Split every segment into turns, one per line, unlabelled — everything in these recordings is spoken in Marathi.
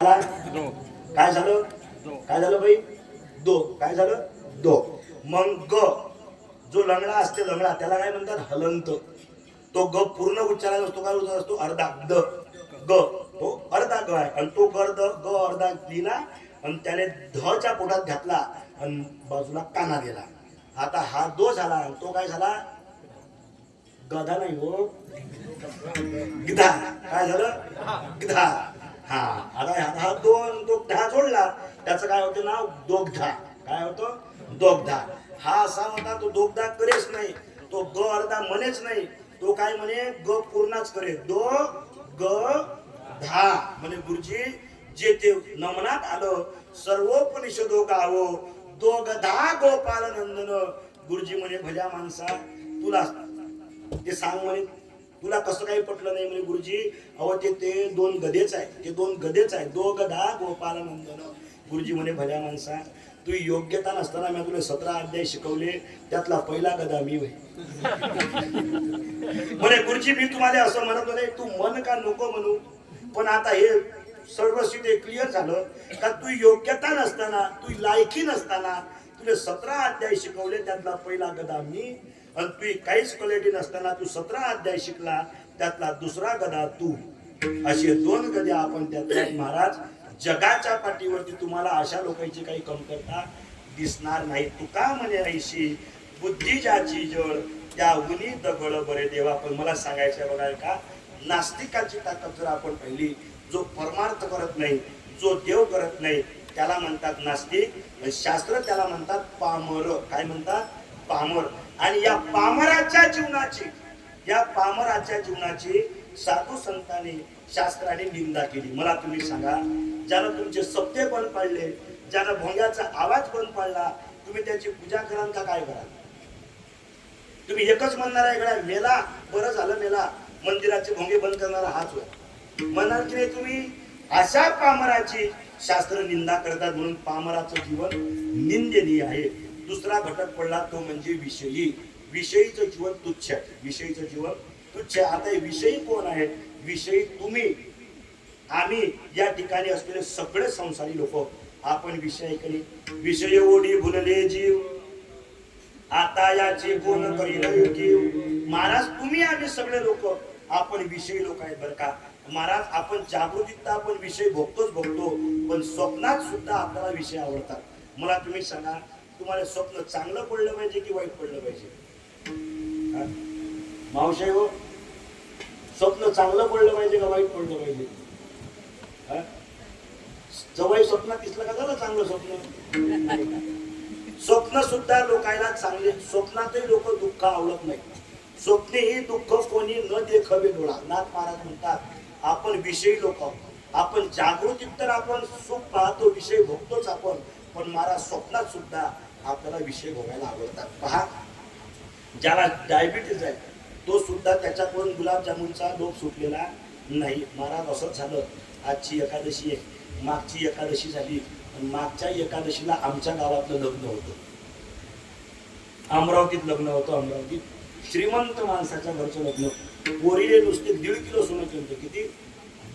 काय झालं? काय झालं बाई? दो. काय झालं? दो. मग ग जो लंगडा असते, लंगडा त्याला काय म्हणतात? हलंत. तो ग पूर्ण उच्चारायचा असतो. काय उच्चार असतो? अर्धा द ग. तो अर्धा ग आहे आणि तो गर्द ग अर्धा लिहिला आणि त्याने धच्या पोटात घातला आणि बाजूला काना गेला. आता हा दो झाला. तो काय झाला? गधा नाही हो, गिधा. काय झालं? गिधा. हा आता हा दोन तो धा जोडला, त्याचं काय होतं नाव? दोगधा. काय होतं? दोगधा. हा असा होता तो दोगधा करेच नाही, तो ग अर्धा म्हणेच नाही, तो काय म्हणे? ग पूर्णच करे. दो ग धा म्हणे गुरुजी जे ते नमनात आलं सर्वोपनिषदो गावो दोगधा गोपाल नंदन. गुरुजी म्हणे भल्या माणसा तुला ते सांग म्हणे, तुला कसं काही पटलं नाही म्हणे गुरुजी. अहो ते दोन गधेच आहे, ते दोन गधेच आहे. दो गधा गोपाल नंदन. गुरुजी म्हणे भल्या माणसा तू योग्यता नसताना मी तुला 17 अध्याय शिकवले, त्यातला पहिला गधा मी होय. म्हणे गुरुजी मी तुम्हाला असं म्हणत नाही, तू मन का नको म्हणू, पण आता हे सर्वस्वी ते क्लिअर झालं का तू योग्यता नसताना, तू लायकी नसताना तुला 17 अध्याय शिकवले, त्यातला पहिला गधा मी. आणि तू काहीच क्वालिटी नसताना तू 17 अध्याय शिकला, त्यातला दुसरा गधा तू. असे दोन गधे आपण त्यात. महाराज जगाच्या पाठीवरती तुम्हाला अशा लोकांची काही कमतरता दिसणार नाही. तुका म्हणे ऐशी बुद्धी ज्याची जड त्या उनी दगड बरे देवा. पण मला सांगायचं बघा का, नास्तिकाची ताकद जर आपण पाहिली, जो परमार्थ करत नाही, जो देव करत नाही, त्याला म्हणतात नास्तिक. शास्त्र त्याला म्हणतात पामर. काय म्हणतात? पामर. आणि या पामराच्या जीवनाची, या पामराच्या जीवनाची साधू संतांनी शास्त्राने निंदा केली. मला तुम्ही सांगा, ज्यानं तुमचे सप्ते बंद पाडले, ज्यानं भोंग्याचा आवाज बंद पाडला, तुम्ही त्याची पूजा कराल का काय कराल? तुम्ही एकच म्हणणार आहे गड्या मेला, बरं झालं मेला, मंदिराचे भोंगे बंद करणारा हाच होय म्हणणार की नाही तुम्ही? अशा पामराची शास्त्र निंदा करतात. म्हणून पामराचं जीवन निंदनीय आहे. दुसरा घटक पडला तो म्हणजे विषयी. विषयीचं जीवन तुच्छ आहे. विषयीचं जीवन तुच्छ. आता हे विषयी कोण आहेत? विषयी तुम्ही, आम्ही, या ठिकाणी असलेले सगळे संसारी लोक आपण विषय करी. विषय ओढी भुलले जीव आता याचे कोण करील कीव. महाराज तुम्ही आम्ही सगळे लोक आपण विषयी लोक आहेत बरं का महाराज. आपण जागृतीत आपण विषय भोगतोच भोगतो, पण स्वप्नात सुद्धा आपल्याला विषय आवडतात. मला तुम्ही सांगा, तुम्हाला स्वप्न चांगलं पडलं पाहिजे की वाईट पडलं पाहिजे? मावशाई हो, स्वप्न चांगलं पडलं पाहिजे का वाईट पडलं पाहिजे? जवळ स्वप्नात दिसलं का झालं चांगलं स्वप्न? स्वप्न सुद्धा लोकांना चांगले. स्वप्नातही लोक दुःख आवडत नाही. स्वप्ने ही दुःख कोणी न देखवे डोळा. नाथ महाराज म्हणतात आपण विषयी लोक, आपण जागृतीत तर आपण सुख पाहतो, विषय भोगतोच आपण, पण महाराज स्वप्नात सुद्धा आपल्याला विषय भोगायला आवडतात. पहा, ज्याला डायबिटीज आहे तो सुद्धा त्याच्याकडून गुलाबजामुनचा लोभ सुटलेला नाही. महाराज असंच झालं. आजची एकादशी आहे, मागची एकादशी झाली, मागच्या एकादशीला आमच्या गावातलं लग्न होतं. अमरावतीत लग्न होतं. अमरावतीत श्रीमंत माणसाच्या घरचं लग्न. पोरीले नुसते 1.5 किलो सोनं केलं. किती?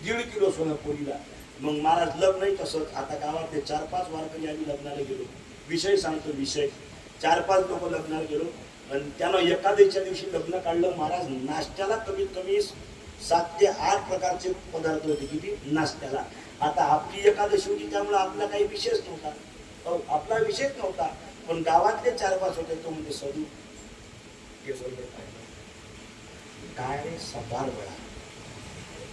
1.5 किलो सोनं पोरीला. मग महाराज लग्नही तसंच. आता गावातले 4-5 वारकरी आम्ही लग्नाला गेलो. विषय सांगतो, विषय 4-5 लोक लग्नाला गेलो आणि त्यानं एकादशीच्या दिवशी लग्न काढलं. महाराज नाश्त्याला कमीत कमी 7 ते 8 प्रकारचे पदार्थ होते. किती? नाश्त्याला. आता आपली एकादशी होती त्यामुळे आपला काही विषयच नव्हता, आपला विषयच नव्हता, पण गावातले 4-5 होते. तो म्हणजे सदू काय रे सबार बळा,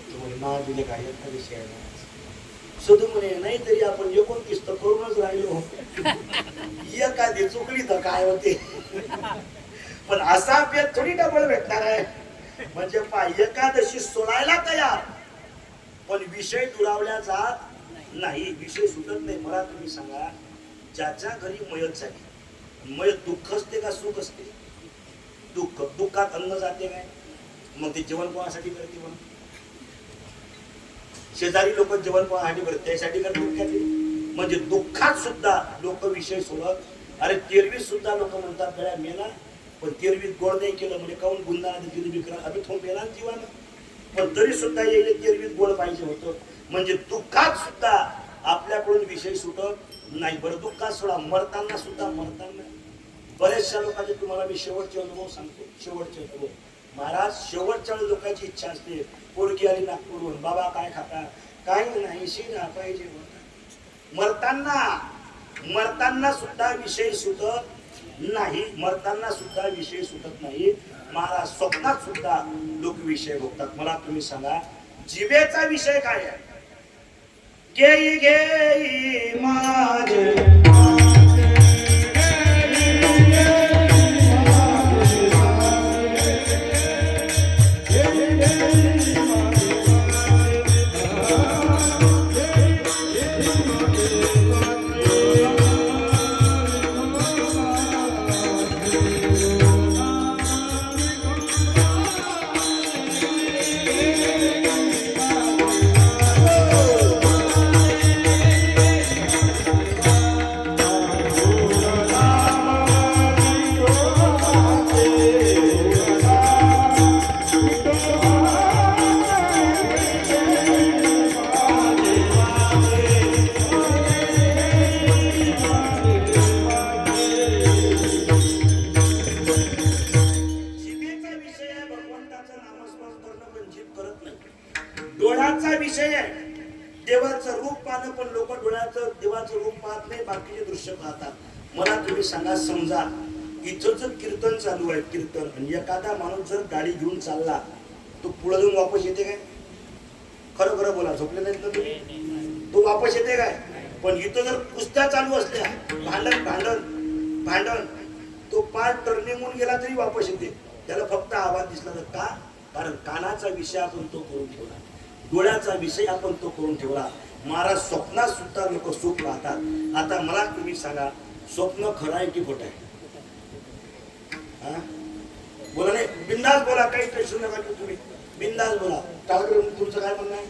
तो म्हणे नाव दिले काय एकादशी आहे ना. सदू म्हणे नाही तरी आपण 29 तर करूनच राहिलो, एखादी चुकली तर काय होते. पण असा भेद थोडी डबल भेटणार आहे. म्हणजे पा एकादशी सोडायला तयार, पण विषय दुरावल्या जात नाही, विषय सुटत नाही. मला तुम्ही सांगा, ज्याच्या घरी मयत झाली, मयत दुःख असते का सुख असते? दुःख. दुःखात अन्न जाते काय? मग ते जेवण कोणासाठी करते? म्हणून शेजारी लोक जेवण कोणासाठी करते? त्यासाठी करते. म्हणजे दुःखात सुद्धा लोक विषय सोडत. अरे 13वीत सुद्धा लोक म्हणतात गळ्या मेला, पण 13वीत गोड नाही केलं म्हणजे काऊन गुंदा जिलेबी करा अभि थोड मेला जीवानं, पण तरी सुद्धा येईल 13वीत गोड पाहिजे होतं. म्हणजे दुःखात सुद्धा विषय सुटत नाही. बरं दुःखात सोडा, मरताना सुद्धा बऱ्याचशा लोकांचे तुम्हाला मी शेवटचे अनुभव सांगतो. शेवटचे अनुभव महाराज, शेवटच्या लोकांची इच्छा असते, पोरगी आली नागपूरहून, बाबा काय खाता, काय नाही शिरा पाहिजे. मरताना सुद्धा विषय सुटत नाही. मरताना सुद्धा विषय सुटत नाही. महाराज स्वप्नात सुद्धा लोक विषय भोगतात. मला तुम्ही सांगा, जिभेचा विषय काय आहे? घेई घेई माझे विषय आहे. देवाचं रूप पाहणं, पण लोक डोळ्याचं देवाचं रूप पाहत नाही, बाकीचे दृश्य पाहतात. मला तुम्ही सांगा, समजा इथं जर कीर्तन चालू आहे, कीर्तन, आणि एखादा माणूस जर गाडी घेऊन चालला, तो पुढे जाऊन वापस येते काय? खरं खरं बोला, झोपले नाहीत ना तुम्ही? तो वापस येते काय? पण इथं जर कुस्त्या चालू असल्या, भांडण, तो पार टर्निंग होऊन गेला तरी वापस येते. त्याला फक्त आवाज दिसला तर का? कारण कानाचा विषय आपण तो करून ठेवला, डोळ्याचा विषय आपण तो करून ठेवला. महाराज स्वप्नात सुद्धा लोक सुख पाहतात. आता मला तुम्ही सांगा, स्वप्न खरं आहे की खोटं आहे? बोला, नाही बिंदास बोला, काही टेन्शन नका घेऊ, तुम्ही बिंदास बोला. तुमचं काय म्हणणं आहे?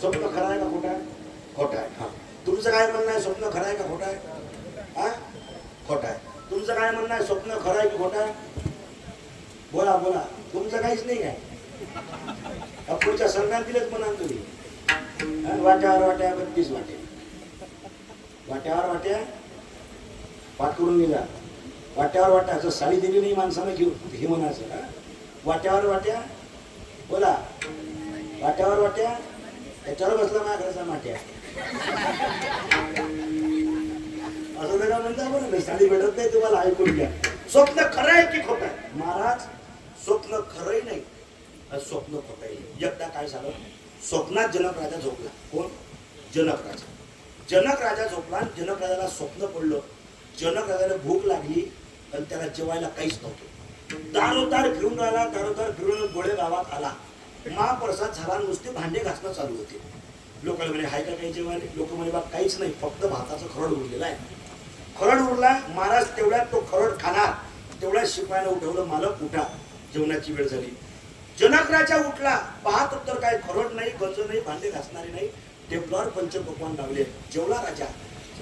स्वप्न खरं आहे का खोटं आहे? खोटं आहे. हा, तुमचं काय म्हणणं आहे? स्वप्न खरं आहे का खोटं आहे? हा, खोटं आहे. तुमचं काय म्हणणं आहे? स्वप्न खरं आहे की खोटं आहे? बोला बोला, तुमचं काहीच नाही काय? पुढच्या सरकार दिलेच म्हणा तुम्ही. वाट्यावर वाट्या 32 वाट्या, वाट्यावर वाट्या पाठ करून निघा. वाट्यावर वाट्या असं साडी दिली नाही माणसानं घेऊन, हे म्हणायचं. वाट्यावर वाट्या बोला, वाट्यावर वाट्या, त्याच्यावर बसला माझ्या घराचा माट्या, असं जरा म्हणता बरं नाही. साडी भेटत नाही तुम्हाला, ऐकून घ्या. स्वप्न खरं आहे की खोटं आहे? महाराज, स्वप्न खरंही नाही, स्वप्न खोटंही नाही. एकदा काय झालं, स्वप्नात जनक राजा झोपला. कोण? जनक राजा. जनक राजा झोपला. जनक राजाला स्वप्न पडलं. जनक राजाला भूक लागली आणि त्याला जेवायला काहीच नव्हतं. दारोदार फिरून राहिला, दारोदार फिरून गोळे गावात आला. महाप्रसाद झाला, नुसते भांडे घासणं चालू होते. लोकांना म्हणे, हाय का काही जेवायला? लोक म्हणे, बा काहीच नाही, फक्त भाताचं खरड उरलेला आहे. खरड उरला. महाराज तेवढ्यात तो खरड खाणार, तेवढ्यात शिपायाला उठवलं, मालक उठा, जेवणाची वेळ झाली. जनक राजा उठला. पाहत तर काय खरड नाही, गंज नाही, भांडे घासणारे नाही. टेबलावर पंचपक्वान लावले. जेवला राजा.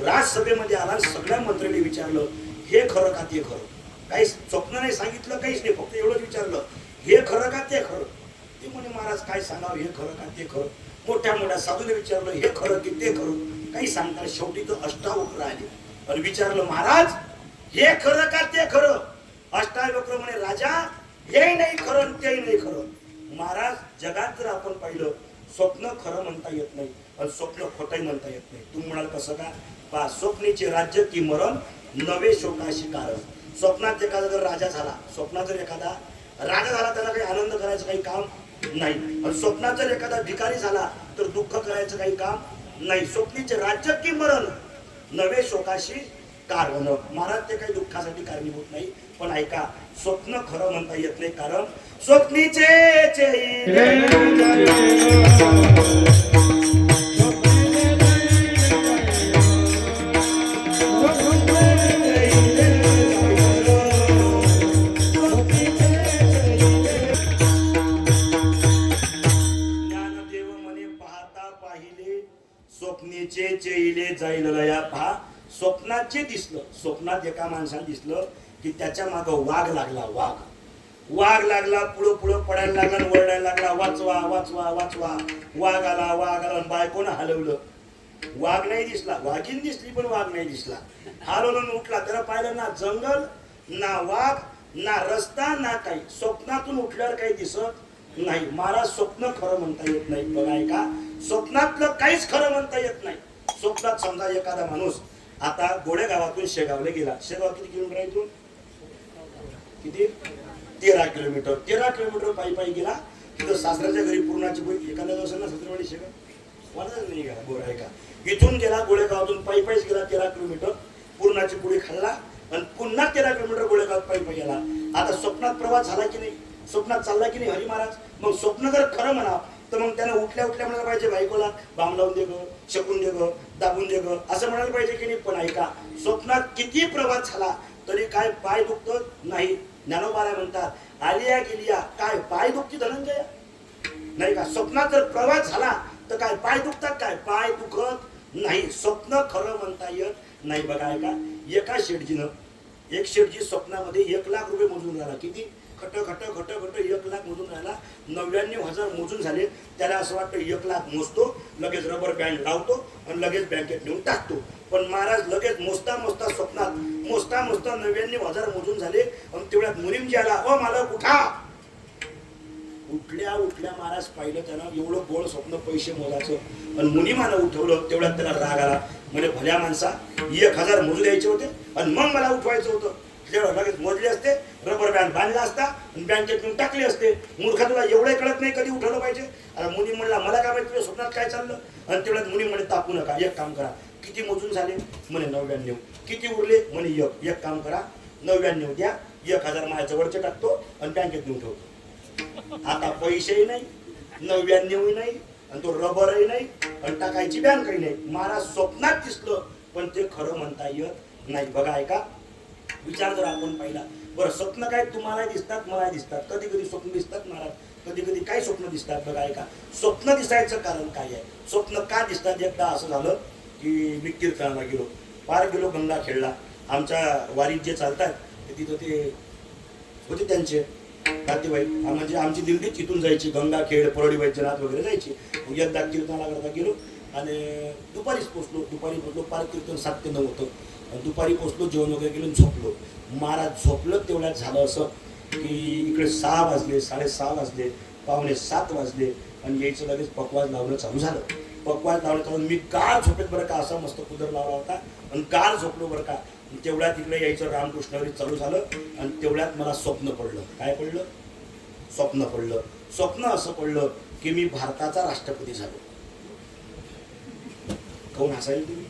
राजसभेमध्ये आला. सगळ्या मंत्र्यांनी विचारलं, हे खरं का ते खरं? काही स्वप्न नाही सांगितलं, काहीच नाही, फक्त एवढंच विचारलं, हे खरं का ते खरं? ते म्हणे, महाराज काय सांगावं, हे खरं का ते खरं? मोठ्या मोठ्या साधूने विचारलं, हे खरं की ते खरं? काही सांगता. शेवटी तो अष्टावक्र आले आणि विचारलं, महाराज हे खरं का ते खरं? अष्टावक्र म्हणे, राजा हे नाही खरं, तेही नाही खरं. महाराज, जगात जर आपण पाहिलं, स्वप्न खरं म्हणता येत नाही आणि स्वप्न खोटंही म्हणता येत नाही. तुम्ही म्हणाल कसं का? पा स्वप्नीचे राज्य की मरण, नवे शोकाशी कारण. स्वप्नात एखादा जर राजा झाला, स्वप्नात जर एखादा राजा झाला, त्याला काही आनंद करायचं काही काम नाही. आणि स्वप्नात जर एखादा भिकारी झाला तर दुःख करायचं काही काम नाही. स्वप्नीचे राज्य की मरण, नवे शोकाशी कारण. महाराज, ते काही दुःखासाठी कारणीभूत नाही. पण ऐका, स्वप्न खरं म्हणता येत नाही, कारण स्वप्नीचे ज्ञानदेव म्हणे, पाहता पाहिले स्वप्नीचे चेईले जाईल लया. पहा, स्वप्नाचे दिसलं. स्वप्नात एका माणसाला दिसलं की त्याच्या मागं वाघ लागला. वाघ लागला, पुढं पुढं पडायला लागला, वरडायला लागला, वाचवा वाचवा वाचवा. वाघ आला आणि बायकोनं हलवलं. वाघ नाही दिसला, वाघीण दिसली पण वाघ नाही दिसला. हालवून उठला, त्याला पाहिलं ना जंगल ना वाघ ना रस्ता ना काही. स्वप्नातून उठल्यावर काही दिसत नाही. महाराज स्वप्न खरं म्हणता येत नाही. बघा ऐका, स्वप्नातलं काहीच खरं म्हणता येत नाही. स्वप्नात समजा एखादा माणूस आता गोडेगावातून शेगावला गेला. शेगाव किती किलोमीटर आहे इथून? किती? 13 किलोमीटर. 13 किलोमीटर पायी पायी गेला. तिथं सासऱ्याच्या घरी पूर्णाची पोळी एखाद्या दिवसांना सत्रवाडी शेगाव वाटत नाही का बोर आहे का. इथून गेला गोळेगावातून पायी पायीच गेला 13 किलोमीटर. पूर्णाची पोळी खाल्ला आणि पुन्हा 13 किलोमीटर गोळेगावात पायी पायी गेला. आता स्वप्नात प्रवास झाला की नाही? स्वप्नात चालला की नाही हरी महाराज? मग स्वप्न जर खरं म्हणा तर मग त्यानं उठल्या उठल्या म्हणायला पाहिजे बायकोला बाम लावून दे ग, शकून दे ग, दाबून दे ग, असं म्हणायला पाहिजे की नाही? पण ऐका, स्वप्नात किती प्रवास झाला तरी काय पाय दुखत नाही. ज्ञानोबाला म्हणतात आलिया गेलिया काय पाय दुखती धनंजय नाही का. स्वप्नात जर प्रवास झाला तर काय पाय दुखतात? काय पाय दुखत नाही. स्वप्न खरं म्हणता येत नाही. बघा ऐका, एका शेठजीनं, एक शेठजी स्वप्नामध्ये 1 लाख रुपये मोजून राहिला. किती? खट खट खट खट 1 लाख मोजून राहिला. 99,000 मोजून झाले. त्याला असं वाटतं 1 लाख मोजतो, लगेच रबर बँड लावतो आणि लगेच बँकेत नेऊन टाकतो. पण महाराज लगेच मोजता मोजता स्वप्नात मोजता मोजता 99,000 मोजून झाले. आणि तेवढ्यात मुनीमजी आला. ओ मालक उठा. उठल्या उठल्या महाराज पाहिलं त्यानं एवढं गोळ स्वप्न पैसे मोजायचं आणि मुनिमानं उठवलं. तेवढ्यात त्याला राग आला. म्हणजे भल्या माणसा 1,000 मोजू द्यायचे होते आणि मग मला उठवायचं होतं. तेवढं लगेच मोजले असते, रबर बँड बांधला असता आणि बँकेत नेऊन टाकले असते. मूर्खा तुला एवढे कळत नाही कधी उठवलं पाहिजे? आता मुनी म्हणला मला काय माहिती तुझ्या स्वप्नात काय चाललं. आणि तेवढ्यात मुनी म्हणे तापू नका, एक काम करा. किती मोजून झाले? म्हणे 99. किती उरले? म्हणे एक काम करा 99 द्या, 1,000 माझ्या जवळचे टाकतो आणि बँकेत नेऊन ठेवतो. आता पैसेही नाही, 99ही नाही आणि तो रबरही नाही आणि टाकायची बँकही नाही. महाराज स्वप्नात दिसलं पण ते खरं म्हणता येत नाही. बघा ऐका, विचार जर आपण पाहिला. बरं स्वप्न काय तुम्हाला दिसतात, मला दिसतात. कधी कधी स्वप्न दिसतात महाराज, कधी कधी काय स्वप्न दिसतात. बघा ऐका, स्वप्न दिसायचं कारण काय आहे? स्वप्न का दिसतात? एकदा असं झालं की मी कीर्तनाला गेलो, पार गेलो, गंगा खेळला. आमच्या वारीत जे चालतात तिथं ते होते त्यांचे नातेवाईक, म्हणजे आमची दिंडी तिथून जायची. गंगाखेड, परळी वैद्यनाथ वगैरे जायची. एकदा कीर्तनाला करता गेलो आणि दुपारीच पोचलो. पार कीर्तन 7 ते 9 होतं. दुपारी पोचलो, जेवण वगैरे केलं, झोपलो. महाराज झोपलं तेवढ्यात झालं असं की इकडे 6 वाजले, 6:30 वाजले, 6:45 वाजले आणि यायचं लगेच पकवाज लावणं चालू झालं. पकवाज लावणं चालू, मी गार झोपेत बरं का, असा मस्त कुदर लावला होता आणि गार झोपलो बरं का. तेवढ्यात इकडे यायचं रामकृष्णावरी चालू झालं आणि तेवढ्यात मला स्वप्न पडलं. काय पडलं? स्वप्न पडलं. स्वप्न असं पडलं की मी भारताचा राष्ट्रपती झालो. कोण हसायला तुम्ही?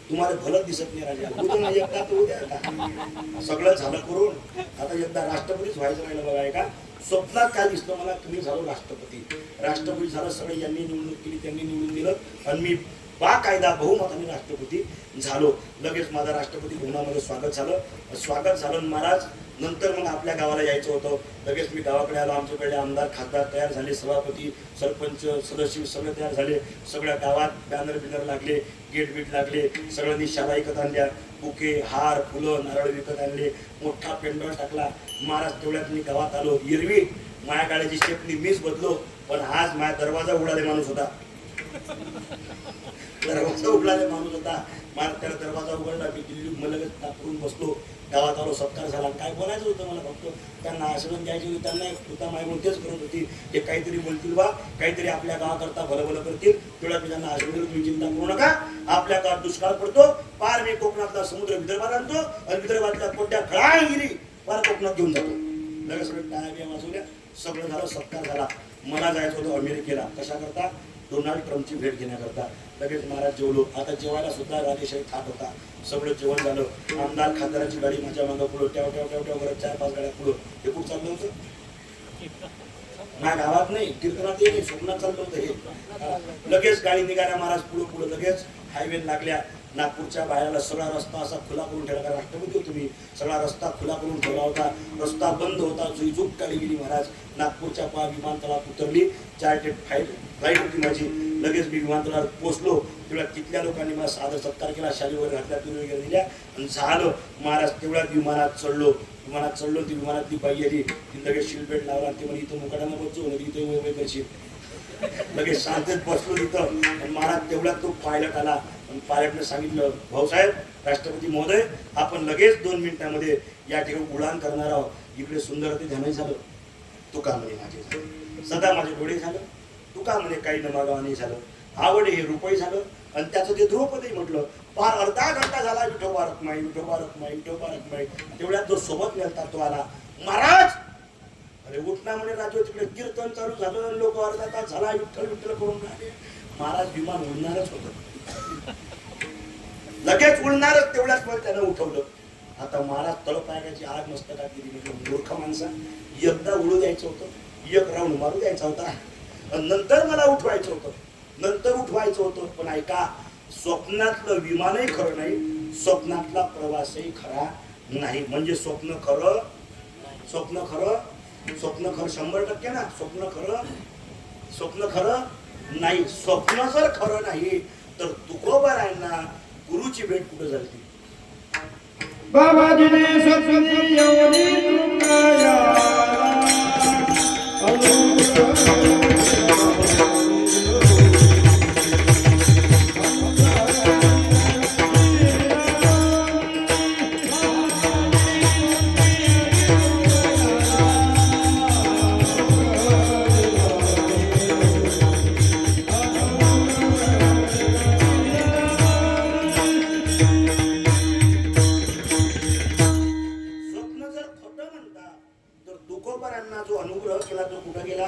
तुम्हाला भलत दिसत नाही राजा. एकदा तर उद्या का सगळं झालं करून आता एकदा राष्ट्रपतीच व्हायचं राहिलं. बघा ऐका, स्वप्नात काय दिसलं मला की मी झालो राष्ट्रपती झालं. सगळे यांनी निवडणूक केली, त्यांनी निवडून दिलं आणि मी बाकायदा बहुमताने राष्ट्रपती झालो. लगेच माझं राष्ट्रपती भवनामध्ये स्वागत झालं. महाराज नंतर मग आपल्या गावाला यायचं होतं. लगेच मी गावाकडे आलो. आमच्याकडे आमदार खासदार तयार झाले, सभापती सरपंच सदस्य सगळे तयार झाले. सगळ्या गावात बॅनर बिनर लागले, गेट बीट लागले. सगळ्यांनी शाला विकत आणल्या, बुके, हार, फुलं, नारळ विकत आणले. मोठा पेंडॉल टाकला. महाराज तेवढ्यात मी गावात आलो. एरवी माया गाड्याची शेपणी मीच बदलो, पण आज माझा दरवाजा उडाले माणूस होता. दरवाजा उघडला माणूस होता. मला त्याला दरवाजा उघडला. मी दिल्ली लगेच तापरून बसलो. गावात आलो, सत्कार झाला. काय बोलायचं होतं मला? फक्त त्यांना आशीर्वाद द्यायची होती. त्यांना होता मागून तेच करत होती. हे काहीतरी बोलतील बा, काहीतरी आपल्या गावाकरता भलं करतील. तेवढ्या मी त्यांना आशीर्वाद, तुम्ही चिंता करू नका. आपल्या गावात दुष्काळ पडतो, पार मी कोकणातला समुद्र विदर्भात आणतो आणि विदर्भातल्या कोणत्या खळागिरी पार कोकणात घेऊन जातो. लगेच सगळं टाळ्या बिया वाजवल्या, सगळं झालं, सत्कार झाला. मला जायचं होतं अमेरिकेला. कशा करता? डोनाल्ड ट्रम्पची भेट घेण्याकरता. लगेच महाराज जेवलो. आता जेवायला सुद्धा राजेशाही थाट होता. सगळं जेवण झालं. आमदार खासदाराची गाडी माझ्या मागं पुढं ट्याव ट्याव ट्याव ट्याव करत 4-5 गाड्या पुढं. हे कुठं चाललं होतं? माझ्या गावात नाही, कीर्तनात नाही, स्वप्नात चाललं होतं हे. लगेच गाडी निघाल्या महाराज पुढं. लगेच हायवे लागल्या. नागपूरच्या बाहेरला सगळा रस्ता असा खुला करून ठेवला. का राष्ट्रपती तुम्ही? सगळा रस्ता खुला करून ठेवला होता. रस्ता बंद होता. जुईजूक गाडी गेली महाराज. नागपूरच्या विमानतळात उतरली. चार्टेड फ्लाईट होती माझी. लगेच मी विमानतळावर पोहोचलो. तेवढ्या तिथल्या लोकांनी मला सादर सत्कार केला, शाली वगैरे घातल्या, तुरी वगैरे दिल्या आणि झालं. महाराज तेवढ्यात विमानात चढलो. ती विमानातली बाई आली. ती लगेच शिलपेट लावला. ते म्हणजे इथं मुकाट्यानं बसतो, इथं वय करशील. लगेच शांतच बसलो तिथं. आणि महाराज तेवढ्यात तो पायलट आला आणि पायलटने सांगितलं, भाऊसाहेब, राष्ट्रपती महोदय, आपण लगेच 2 मिनिटांमध्ये या ठिकाणी उडान करणार आहोत. इकडे सुंदर ते ध्यान झालं. तुका म्हणे माझे झालं, सदा माझे डोळे झालं. तुका म्हणे काही न मागावा नाही झालं. आवड हे रुपये झालं. आणि त्याचं ते द्रौपदी म्हटलं. फार अर्धा घंटा झाला, विठोबा रखमाई, विठोबा रखमाई, विठोबा रखमाई. तेवढ्यात जो सोबत नेलता तो आला. महाराज, अरे उठना म्हणे राजू, तिकडे कीर्तन चालू झालं, लोक अर्धा तास झाला विठ्ठल विठ्ठल करून राहिले. महाराज विमान उडणारच होतं, लगेच उडणारच. तेवढ्याच पण त्यानं उठवलं. आता महाराज तळपायाची आग मस्तकात गेली. म्हटलं मूर्ख माणसा, एकदा उडू द्यायचं होतं, एक राऊंड मारू द्यायचा होता, नंतर मला उठवायचं होतं, नंतर उठवायचं होतं. पण ऐका, स्वप्नातलं विमानही खरं नाही, स्वप्नातला प्रवासही खरा नाही. म्हणजे स्वप्न खरं, स्वप्न खरं, स्वप्न खरं 100% ना. स्वप्न खरं, स्वप्न खरं नाही. स्वप्न जर खरं नाही तर तुकोबारायांना गुरुची भेट कुठं झाली?
बाबाजीने स्वप्नी एवढी तुंगाया
जो अनुग्रह केला तो कुठं गेला?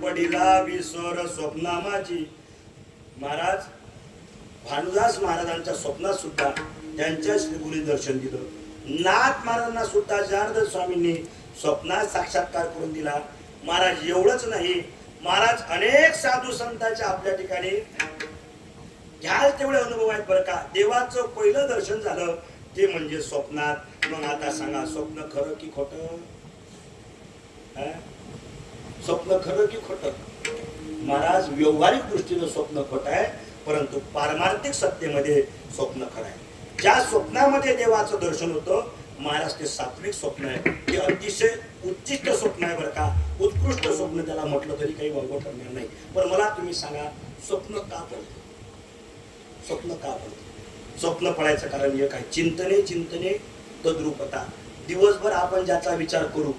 पडिला विसर स्वप्ना माझी. महाराज भानुदास महाराजांच्या स्वप्नात सुद्धा त्यांच्या श्रीगुरी दर्शन दिलं. नाथ महाराजांना सुद्धा जनार्दन स्वामींनी स्वप्नात साक्षात्कार करून दिला. महाराज एवढंच नाही, महाराज अनेक साधू संतांच्या आपल्या ठिकाणी घ्याल तेवढे अनुभव आहेत बरं का. देवाचं पहिलं दर्शन झालं ते म्हणजे स्वप्नात. मग आता सांगा, स्वप्न खरं की खोटं? स्वप्न खरं की खोटं? महाराज व्यवहारिक दृष्टीनं स्वप्न खोटं आहे, परंतु पारमार्थिक सत्तेमध्ये स्वप्न खरं आहे. ज्या स्वप्नामध्ये देवाचं दर्शन होतं महाराज, ते सात्विक स्वप्न आहे. ते अतिशय उच्चिष्ट स्वप्न आहे बरं का. उत्कृष्ट स्वप्न त्याला म्हटलं तरी काही वावगं ठरणार नाही. पण मला तुम्ही सांगा, स्वप्न का पडतं? स्वप्न का पडतं? स्वप्न पडायचं कारण एक आहे, चिंतने चिंतने तद्रूपता. दिवसभर आपण ज्याचा विचार करू,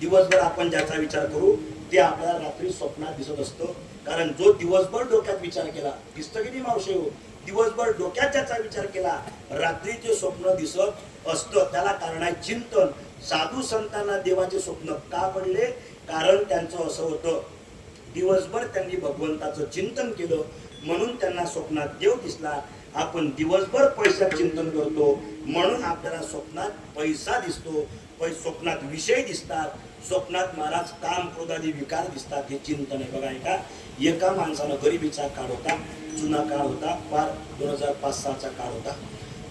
दिवसभर आपण ज्याचा विचार करू ते आपल्याला रात्री स्वप्नात दिसत असतं. कारण जो दिवसभर डोक्यात विचार केला, दिसतं की नाही मावशे हो? दिवसभर डोक्यात ज्याचा विचार केला रात्री ते स्वप्न दिसत असतं. त्याला कारण आहे चिंतन. साधू संतांना देवाचे स्वप्न का पडले? कारण त्यांचं असं होतं, दिवसभर त्यांनी भगवंताचं चिंतन केलं म्हणून त्यांना स्वप्नात देव दिसला. आपण दिवसभर पैशात चिंतन करतो म्हणून आपल्याला स्वप्नात पैसा दिसतो, स्वप्नात विषय दिसतात, स्वप्नात महाराज काम क्रोधादी विकार दिसतात. हे चिंतन आहे बघा. एका माणसानं गरिबीचा काळ होता, जुना काळ होता, फार 2005-06चा काळ होता.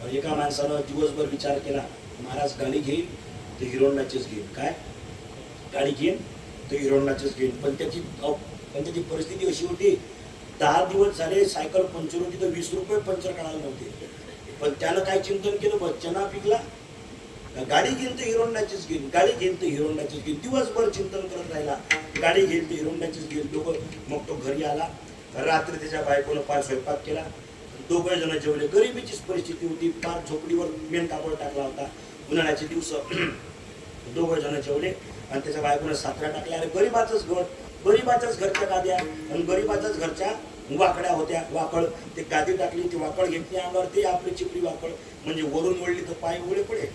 एका माणसानं दिवसभर विचार केला, महाराज गाडी घेईल तर हिरोंडाचीच घेईल. काय गाडी घेईन तर हिरोंडाचीच घेईन. पण त्याची परिस्थिती अशी होती, 10 दिवस झाले सायकल पंक्चर होती तर 20 रुपये पंक्चर काढायला नव्हते. पण त्यानं काय चिंतन केलं, बच्चना पिकला, गाडी घेईन तर हिरोंडाचीच घेईन, गाडी घेईन तर हिरोंडाचीच घेईन. दिवसभर चिंतन करत राहिला, गाडी घेईन तर हिरोंडाचीच घेईन. दोघं मग तो घरी आला. रात्री त्याच्या बायकोनं फार स्वयंपाक केला. दोघं जण जेवले. गरिबीचीच परिस्थिती होती, फार झोपडीवर मेन कापड टाकला होता. उन्हाळ्याचे दिवस. दोघं जण जेवले आणि त्याच्या बायकोनं साखरा टाकल्या. अरे गरीबाचंच घर, गरीबाच्याच घरच्या गाद्या आणि गरीबाच्याच घरच्या वाकड्या होत्या, वाकळ ते गादी टाकली, ती वाकळ घेतली अंगावर, ती आपली चिपरी वाकळ. म्हणजे वरून वळली तर पाय उघडे पडे,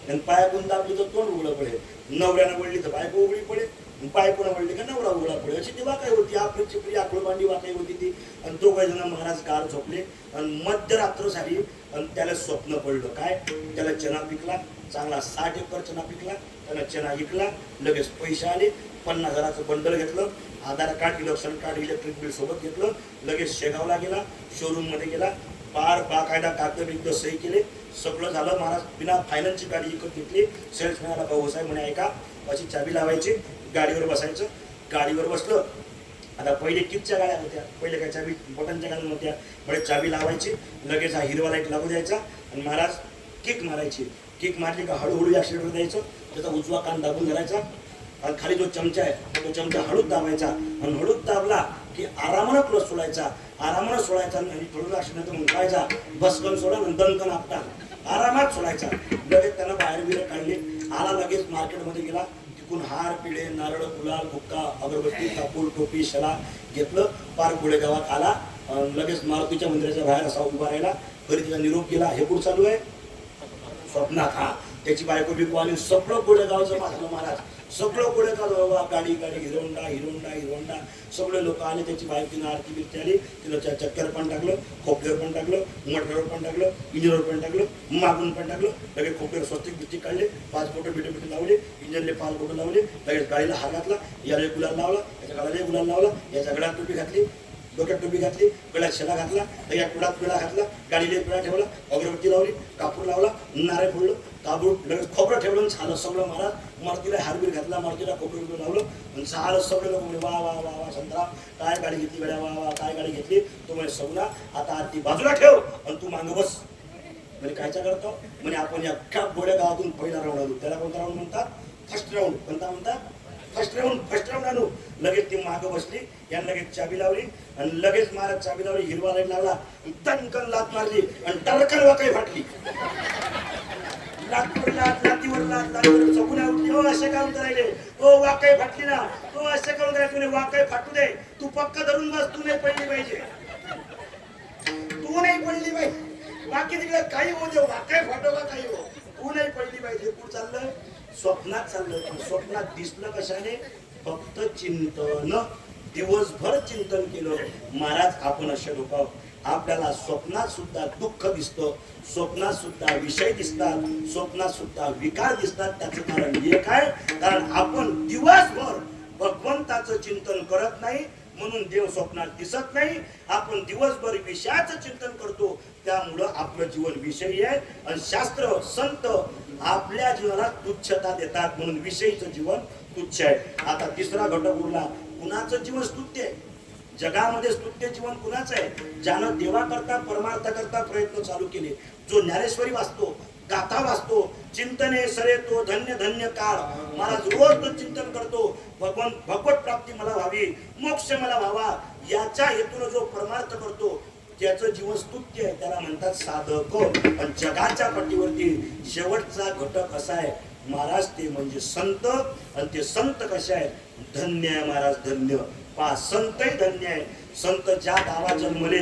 आणि पायाकडून दाबली तर तोंड उघडं पडे, नवऱ्यानं वळली तर बायको उघडी पडे, बायकोनं वळली का नवरा उघडा पडे. अशी ती वाकाई होती, आपली चिपरी आखळूबांडी वाकाई होती ती. आणि दोघे जण महाराज गार झोपले, आणि मध्यरात्र झाली, आणि त्याला स्वप्न पडलं काय, त्याला चना पिकला चांगला, 60 एकर चना पिकला, त्याला चना विकला, लगेच पैसे आले, 50,000चं बंडल घेतलं, Aadhaar card, election card, electric bill सोबत घेतलं, लगेच शेगावला गेला, शोरूम मध्ये गेला, पार बाकायदा कागद बिगद सही केले, सगळं झालं. महाराज बिना फायनान्सची गाडी विकत घेतली. सेल्समॅनला भाऊसाहेब म्हणे ऐका, अशी चाबी लावायची, गाडीवर बसायचं. गाडीवर बसलं. आता पहिले किटच्या गाड्या होत्या, पहिले काय चाबी बटनच्या गाड्या नव्हत्या, म्हणजे चाबी लावायची, लगेच हा हिरवा लाईट लागू द्यायचा, आणि महाराज किक मारायची. किक मारली का हळूहळू ॲक्सिलेटर द्यायचं, त्याचा उजवा कान दाबून धरायचा, आणि खाली जो चमचा आहे तो चमचा हळूच दाबायचा, आणि हळूच दाबला की आरामानं क्लच सोडायचा, आरामानं सोडायचा, आणि थोडं ॲक्सिलेटर मुंकायचा, बसकन सोडा आणि दणकन आपटा, आरामात सोडायचा. लगेच त्यानं बाहेर बिर काढले, आला लगेच मार्केटमध्ये गेला, तिकून हार पिढे नारळ गुलाल बुक्का अगरबत्ती कापूर टोपी शला घेतलं, पार गोळेगावात आला, लगेच मारुतीच्या मंदिराच्या बाहेर असा उभा राहिला, घरी तिचा निरोप केला. हे कुठं चालू आहे? स्वप्नात. हा, त्याची बायको बिको आली, सगळं गोळेगावचं वाचलं महाराज, सगळं गोळेगाव बाबा, गाडी गाडी हिरोंडा हिरोंडा हिरोंडा, सगळे लोक आले. त्याची बायकोनं आरती बिरती आली, तिला चक्कर पण टाकलं, खोपड्यावर पण टाकलं, मटरवर पण टाकलं, इंजिनवर पण टाकलं, मागून पण टाकलं, लगेच खोपड्यावर स्वस्तिक बिस्तिक काढले, 5 फोटो बिटो लावले, इंजिनले 5 फोटो लावले, लगेच गाडीला हार घातला, याला गुलाल लावला, याच्या गाड्याला गुलाल लावला, याच्या गळ्यात टोपी घातली, डोक्यात टोपी घातली, गळ्यात शेला घातला, या कुडात पिळा घातला, गाडीला पिळा ठेवला, अगरबत्ती लावली, कापूर लावला, नारे फोडलं, कापूर लगेच खोबरं ठेवलं, झालं सगळं महाराज. मारुतीला हारबीर घातला, मारुतीला खोबरं लावलं, आणि झालं सगळं लोक म्हणजे वा वा वा वा संतराम, काय गाडी घेतली गड्या, वा वा काय गाडी घेतली. तो म्हणजे सगळा आता आरती बाजूला ठेव, आणि तू मागं बस. म्हणजे कायचा करतो म्हणजे आपण अख्ख्या गोड्या गावातून पहिला राऊंड आलो, त्याला कोणता राऊंड म्हणतात? First round. कोणता म्हणतात? फर्स्ट राऊंड आणू. लगेच ती मागं बसली, यानं लगेच चाबी लावली, आणि लगेच महाराज चाबी लावली, हिरवा लाईट लागला, दणकन लात मारली, आणि टरकन वाकई फाटली. लातीवर चकून उठली. हो असे काम करायले, हो वाकई फाटली ना, हो असे काम करायला, वाकई फाटू दे, तू पक्का धरून बस, तू नाही पडली पाहिजे, तू नाही पडली पाहिजे, बाकी तिकडे काही होऊ दे, वाकई फाटो का काही हो, तू नाही पडली पाहिजे. कुठं चाललं? स्वप्नात चाललं. स्वप्नात दिसलं कशाने? फक्त चिंतन. दिवसभर चिंतन केलं. महाराज आपण असे लोक, आपल्याला स्वप्नात सुद्धा दुःख दिसतं, स्वप्नात सुद्धा विषय दिसतात, स्वप्नात सुद्धा विकार दिसतात. त्याचं कारण हे काय? कारण आपण दिवसभर भगवंताचं चिंतन करत नाही, म्हणून देव स्वप्नात दिसत नाही. आपण दिवसभर विषयाचं चिंतन करतो, त्यामुळं आपलं जीवन विषयी आहे. आणि शास्त्र संत आपल्या जीवनाला तुच्छता देतात, म्हणून विषयीचं जीवन तुच्छ आहे. आता तिसरा घटक उरला, कुणाचं जीवन स्तुत्य आहे? जगामध्ये स्तुत्य जीवन कुणाचं आहे? ज्यानं देवाकरता परमार्थाकरता प्रयत्न चालू केले, जो ज्ञानेश्वरी वाचतो, गाथा वाचतो, चिंतने सरे तो धन्य धन्य काळ. महाराज रोज तो चिंतन करतो, भगवत प्राप्ती मला व्हावी, मोक्ष मला व्हावा, याच्या हेतून जो परमार्थ करतो, त्याचं जीवन स्तुत्य आहे, त्याला म्हणतात साधक. पण जगाच्या पट्टीवरती शेवटचा घटक असा आहे महाराज, ते म्हणजे संत. आणि ते संत कसे आहेत? धन्य आहे महाराज, धन्य. संतही धन्य आहे. संत ज्या गावात जन्मले,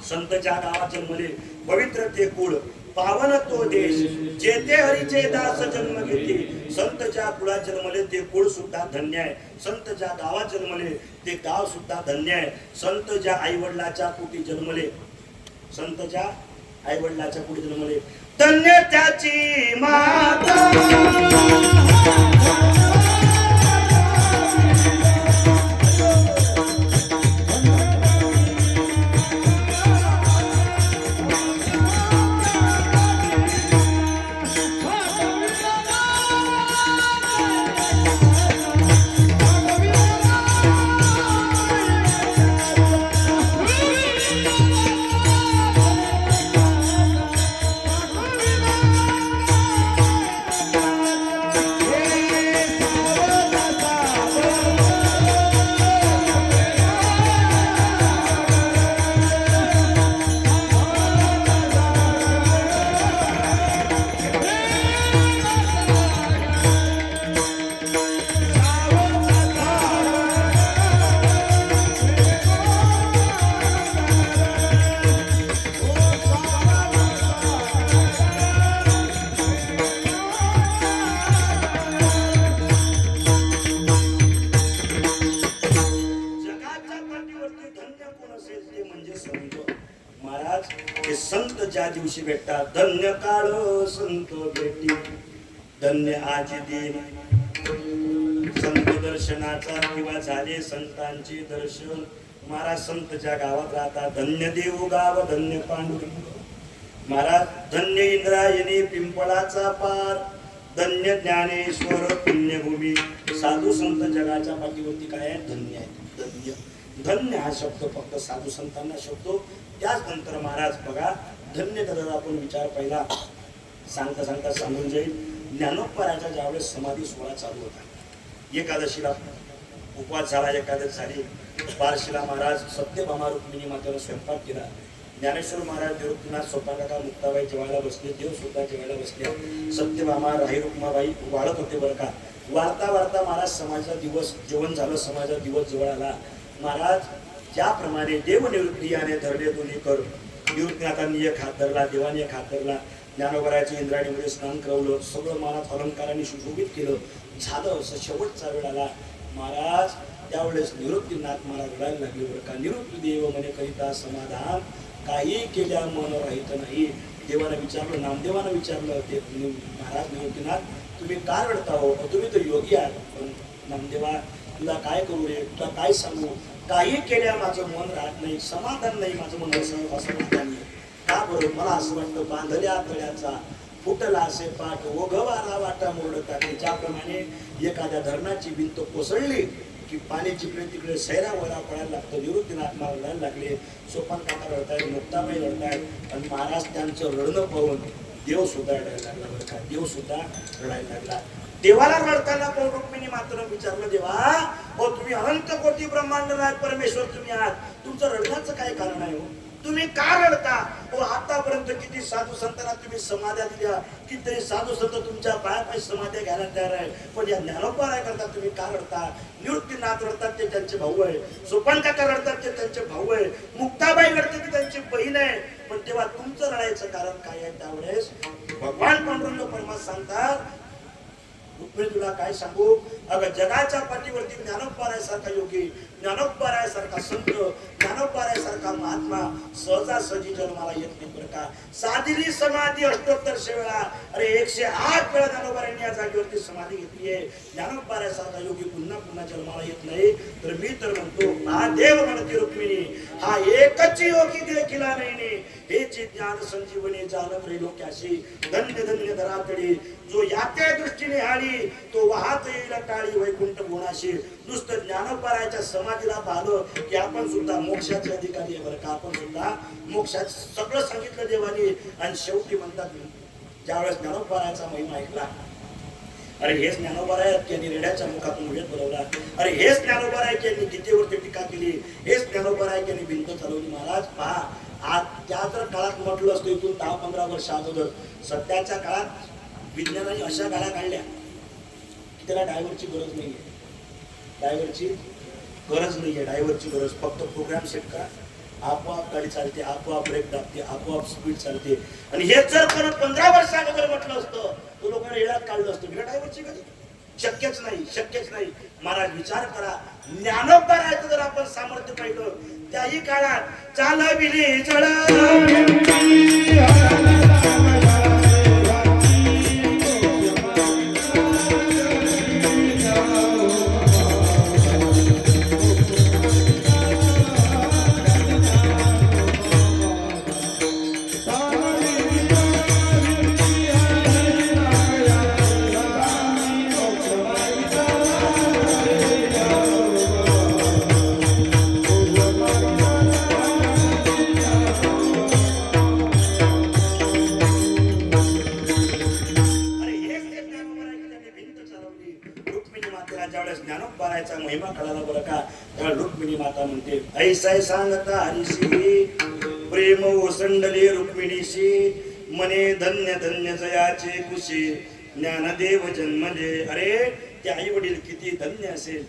संत ज्या गावात जन्मले, पवित्र ते कुळ, पावन तो देश, जेथे हरीचे दास जन्म घेते. संत ज्या कुळात जन्मले ते कुळ सुद्धा धन्य आहे. संत ज्या गावात जन्मले ते गाव सुद्धा धन्य आहे. संत ज्या आई वडिलाच्या पोटी जन्मले, संत ज्या आई वडिलाच्या पोटी जन्मले, धन्य त्याची माता. दिवशी भेटतात. धन्य काळ संत भेटी, धन्य आज दिन संत दर्शनाचा, किंवा झाले संतांचे दर्शन. महाराज संतच्या गावात राहतात. धन्य देव गाव, धन्य पांडुरंग महाराज, धन्य इंद्रायणी पिंपळाचा पार, धन्य ज्ञानेश्वर पुण्यभूमी. साधू संत जगाच्या पाठीवरती काय आहे? धन्य आहे. धन्य धन्य हा शब्द फक्त साधू संतांना शब्दो. त्याचनंतर महाराज बघा, धन्य करायला आपण विचार पहिला सांगता सांगता सांगून जाईल. ज्ञानोपराच्या ज्यावेळेस समाधी सोहळा चालू होता, एकादशीला उपवास झाला, एकादश झाली, बार्शीला महाराज सत्यभामा रुक्मिणी मातेला स्वयंपाक केला. ज्ञानेश्वर महाराज निवृत्तीनाथ स्वयंपाका मुक्ताबाई जेवायला बसले, देव सुद्धा जेवायला बसले. सत्यभामा राही रुक्माबाई वाढत होते बरं का. वाढता वाढता महाराज समाजाचा दिवस जेवण झालं, समाजाचा दिवस जवळ आला. महाराज ज्याप्रमाणे देव निवृत्ती याने धरले दोन्ही कर, निवृत्तीनाथांनी एक हात धरला, देवाने एक हात धरला, ज्ञानोबरायचं इंद्रायणीमध्ये स्नान करवलं, सगळं मनात अलंकाराने सुशोभित केलं, झालं. असं शेवटचा वेळ आला. महाराज त्यावेळेस निवृत्तीनाथ महाराज रडायला लागले बरं का. निवृत्ती देव म्हणे करिता समाधान, काही केल्या मन राहित नाही. देवानं विचारलं, नामदेवानं विचारलं, ते महाराज निवृत्तीनाथ तुम्ही का रडता हो? तुम्ही तर योगी आहात. पण नामदेवा तुला काय करू रे, तुला काय सांगू, काही केल्या माझं मन राहत नाही, समाधान नाही माझं मन. असं नाही का बरं? मला असं वाटतं बांधल्या तळ्याचा फुटला असे पाठ, ओघवारा वाटा मोड टाकले. ज्याप्रमाणे एखाद्या धरणाची भिंत कोसळली की पाणी जिकडे तिकडे सैरा वरा पडायला लागतं. निवृत्तीनाथ महाराज रडायला लागले, सोपान काका रडतायत, मुक्ताबाई रडतायत. आणि महाराज त्यांचं रडणं पाहून देव सुद्धा रडायला लागला बरं का. देव सुद्धा रडायला लागला. देवाला रडताना पण रुक्मिणी मात्र विचारलं, देवा हो तुम्ही अनंत कोटी ब्रह्मांड नाथ परमेश्वर तुम्ही आहात, तुमचं रडण्याचं काय कारण आहे हो? तुम्ही का रडता हो? आतापर्यंत किती साधू संतांना तुम्ही समाध्या दिल्या, कितीतरी साधू संत तुमच्या पायापायी समाध्या घ्यायला तयार आहे, पण या ज्ञानोपराय करता तुम्ही का रडता? निवृत्तीनाथ रडतात ते त्यांचे भाऊ आहे, सोपान काका रडतात ते त्यांचे भाऊ आहे, मुक्ताबाई रडते ती त्यांची बहीण आहे. पण तेव्हा तुमचं रडायचं कारण काय आहे? त्यावेळेस भगवान पांडुरंग परमात्मा सांगतात, रुक्मिणी तुला काय सांगू, अगं जगाच्या पाठीवरती ज्ञानोपरायासारखा योगी, ज्ञानोपरायासारखा संत, ज्ञानोपरायासारखा महात्मा सहजासहजी जन्माला येत नाही बरं का. साधिली समाधी 78 वेळा, अरे 108 वेळा ज्ञानोपरायांनी या जागेवरती समाधी घेतली आहे. ज्ञानोपरायासारखा योगी पुन्हा पुन्हा जन्माला येत नाही. तर मी तर म्हणतो, महादेव म्हणते रुक्मिणी, हा एकच योगी देखील नाही, हेच ज्ञान संजीवनी जाणत लोक्याशी. धन्य धन्य धरातडी, जो यात्या दृष्टीने हाडी, तो वाहत येईल टाळी वैकुंठ गुणाशी. नुसतं ज्ञानोपरायाच्या समाधीला पाहिलं की आपण सुद्धा मोक्षाचे अधिकारी आहे बरं का. आपण सुद्धा मोक्षात सगळं सांगितलं देवानी. आणि शेवटी म्हणतात, ज्यावेळेस ज्ञानोपरायाचा महिमा ऐकला, अरे हेच ज्ञानोपराय त्यांनी रेड्याच्या मुखातून वेद बोलवला, अरे हेच ज्ञानोपराय त्यांनी गीतेवरती टीका केली, हेच ज्ञानोपराय त्यांनी भिंत चालवली. महाराज पहा, आज त्या जर काळात म्हटलं असतं इथून 10-15 वर्ष अगोदर, सध्याच्या काळात विज्ञानाने अशा गाड्या काढल्या की त्याला ड्रायव्हरची गरज नाहीये. ड्रायव्हरची गरज नाहीये, ड्रायव्हरची गरज फक्त प्रोग्राम सेट करा, आपोआप गाडी चालते, आपोआप ब्रेक दाबते, आपोआप स्पीड चालते. आणि हे जर परत 15 वर्ष अगोदर म्हटलं असतं तो लोकांना येळात काढलं असतं, बिना ड्रायव्हरची गरज शक्यच नाही, शक्यच नाही. महाराज विचार करा, ज्ञानोपरायचं जर आपण सामर्थ्य पाहिलं, त्याही काळात चालविली जळ ज्ञानोपरायाचा महिमा कळाला बरं का. तेव्हा रुक्मिणी माता म्हणते, ऐसाय सांगता हरीशी प्रेम ओसंडले रुक्मिणीशी, मने धन्य धन्य जयाचे कुशी, ज्ञानदेव जन्मले. अरे ते आई वडील किती धन्य असेल,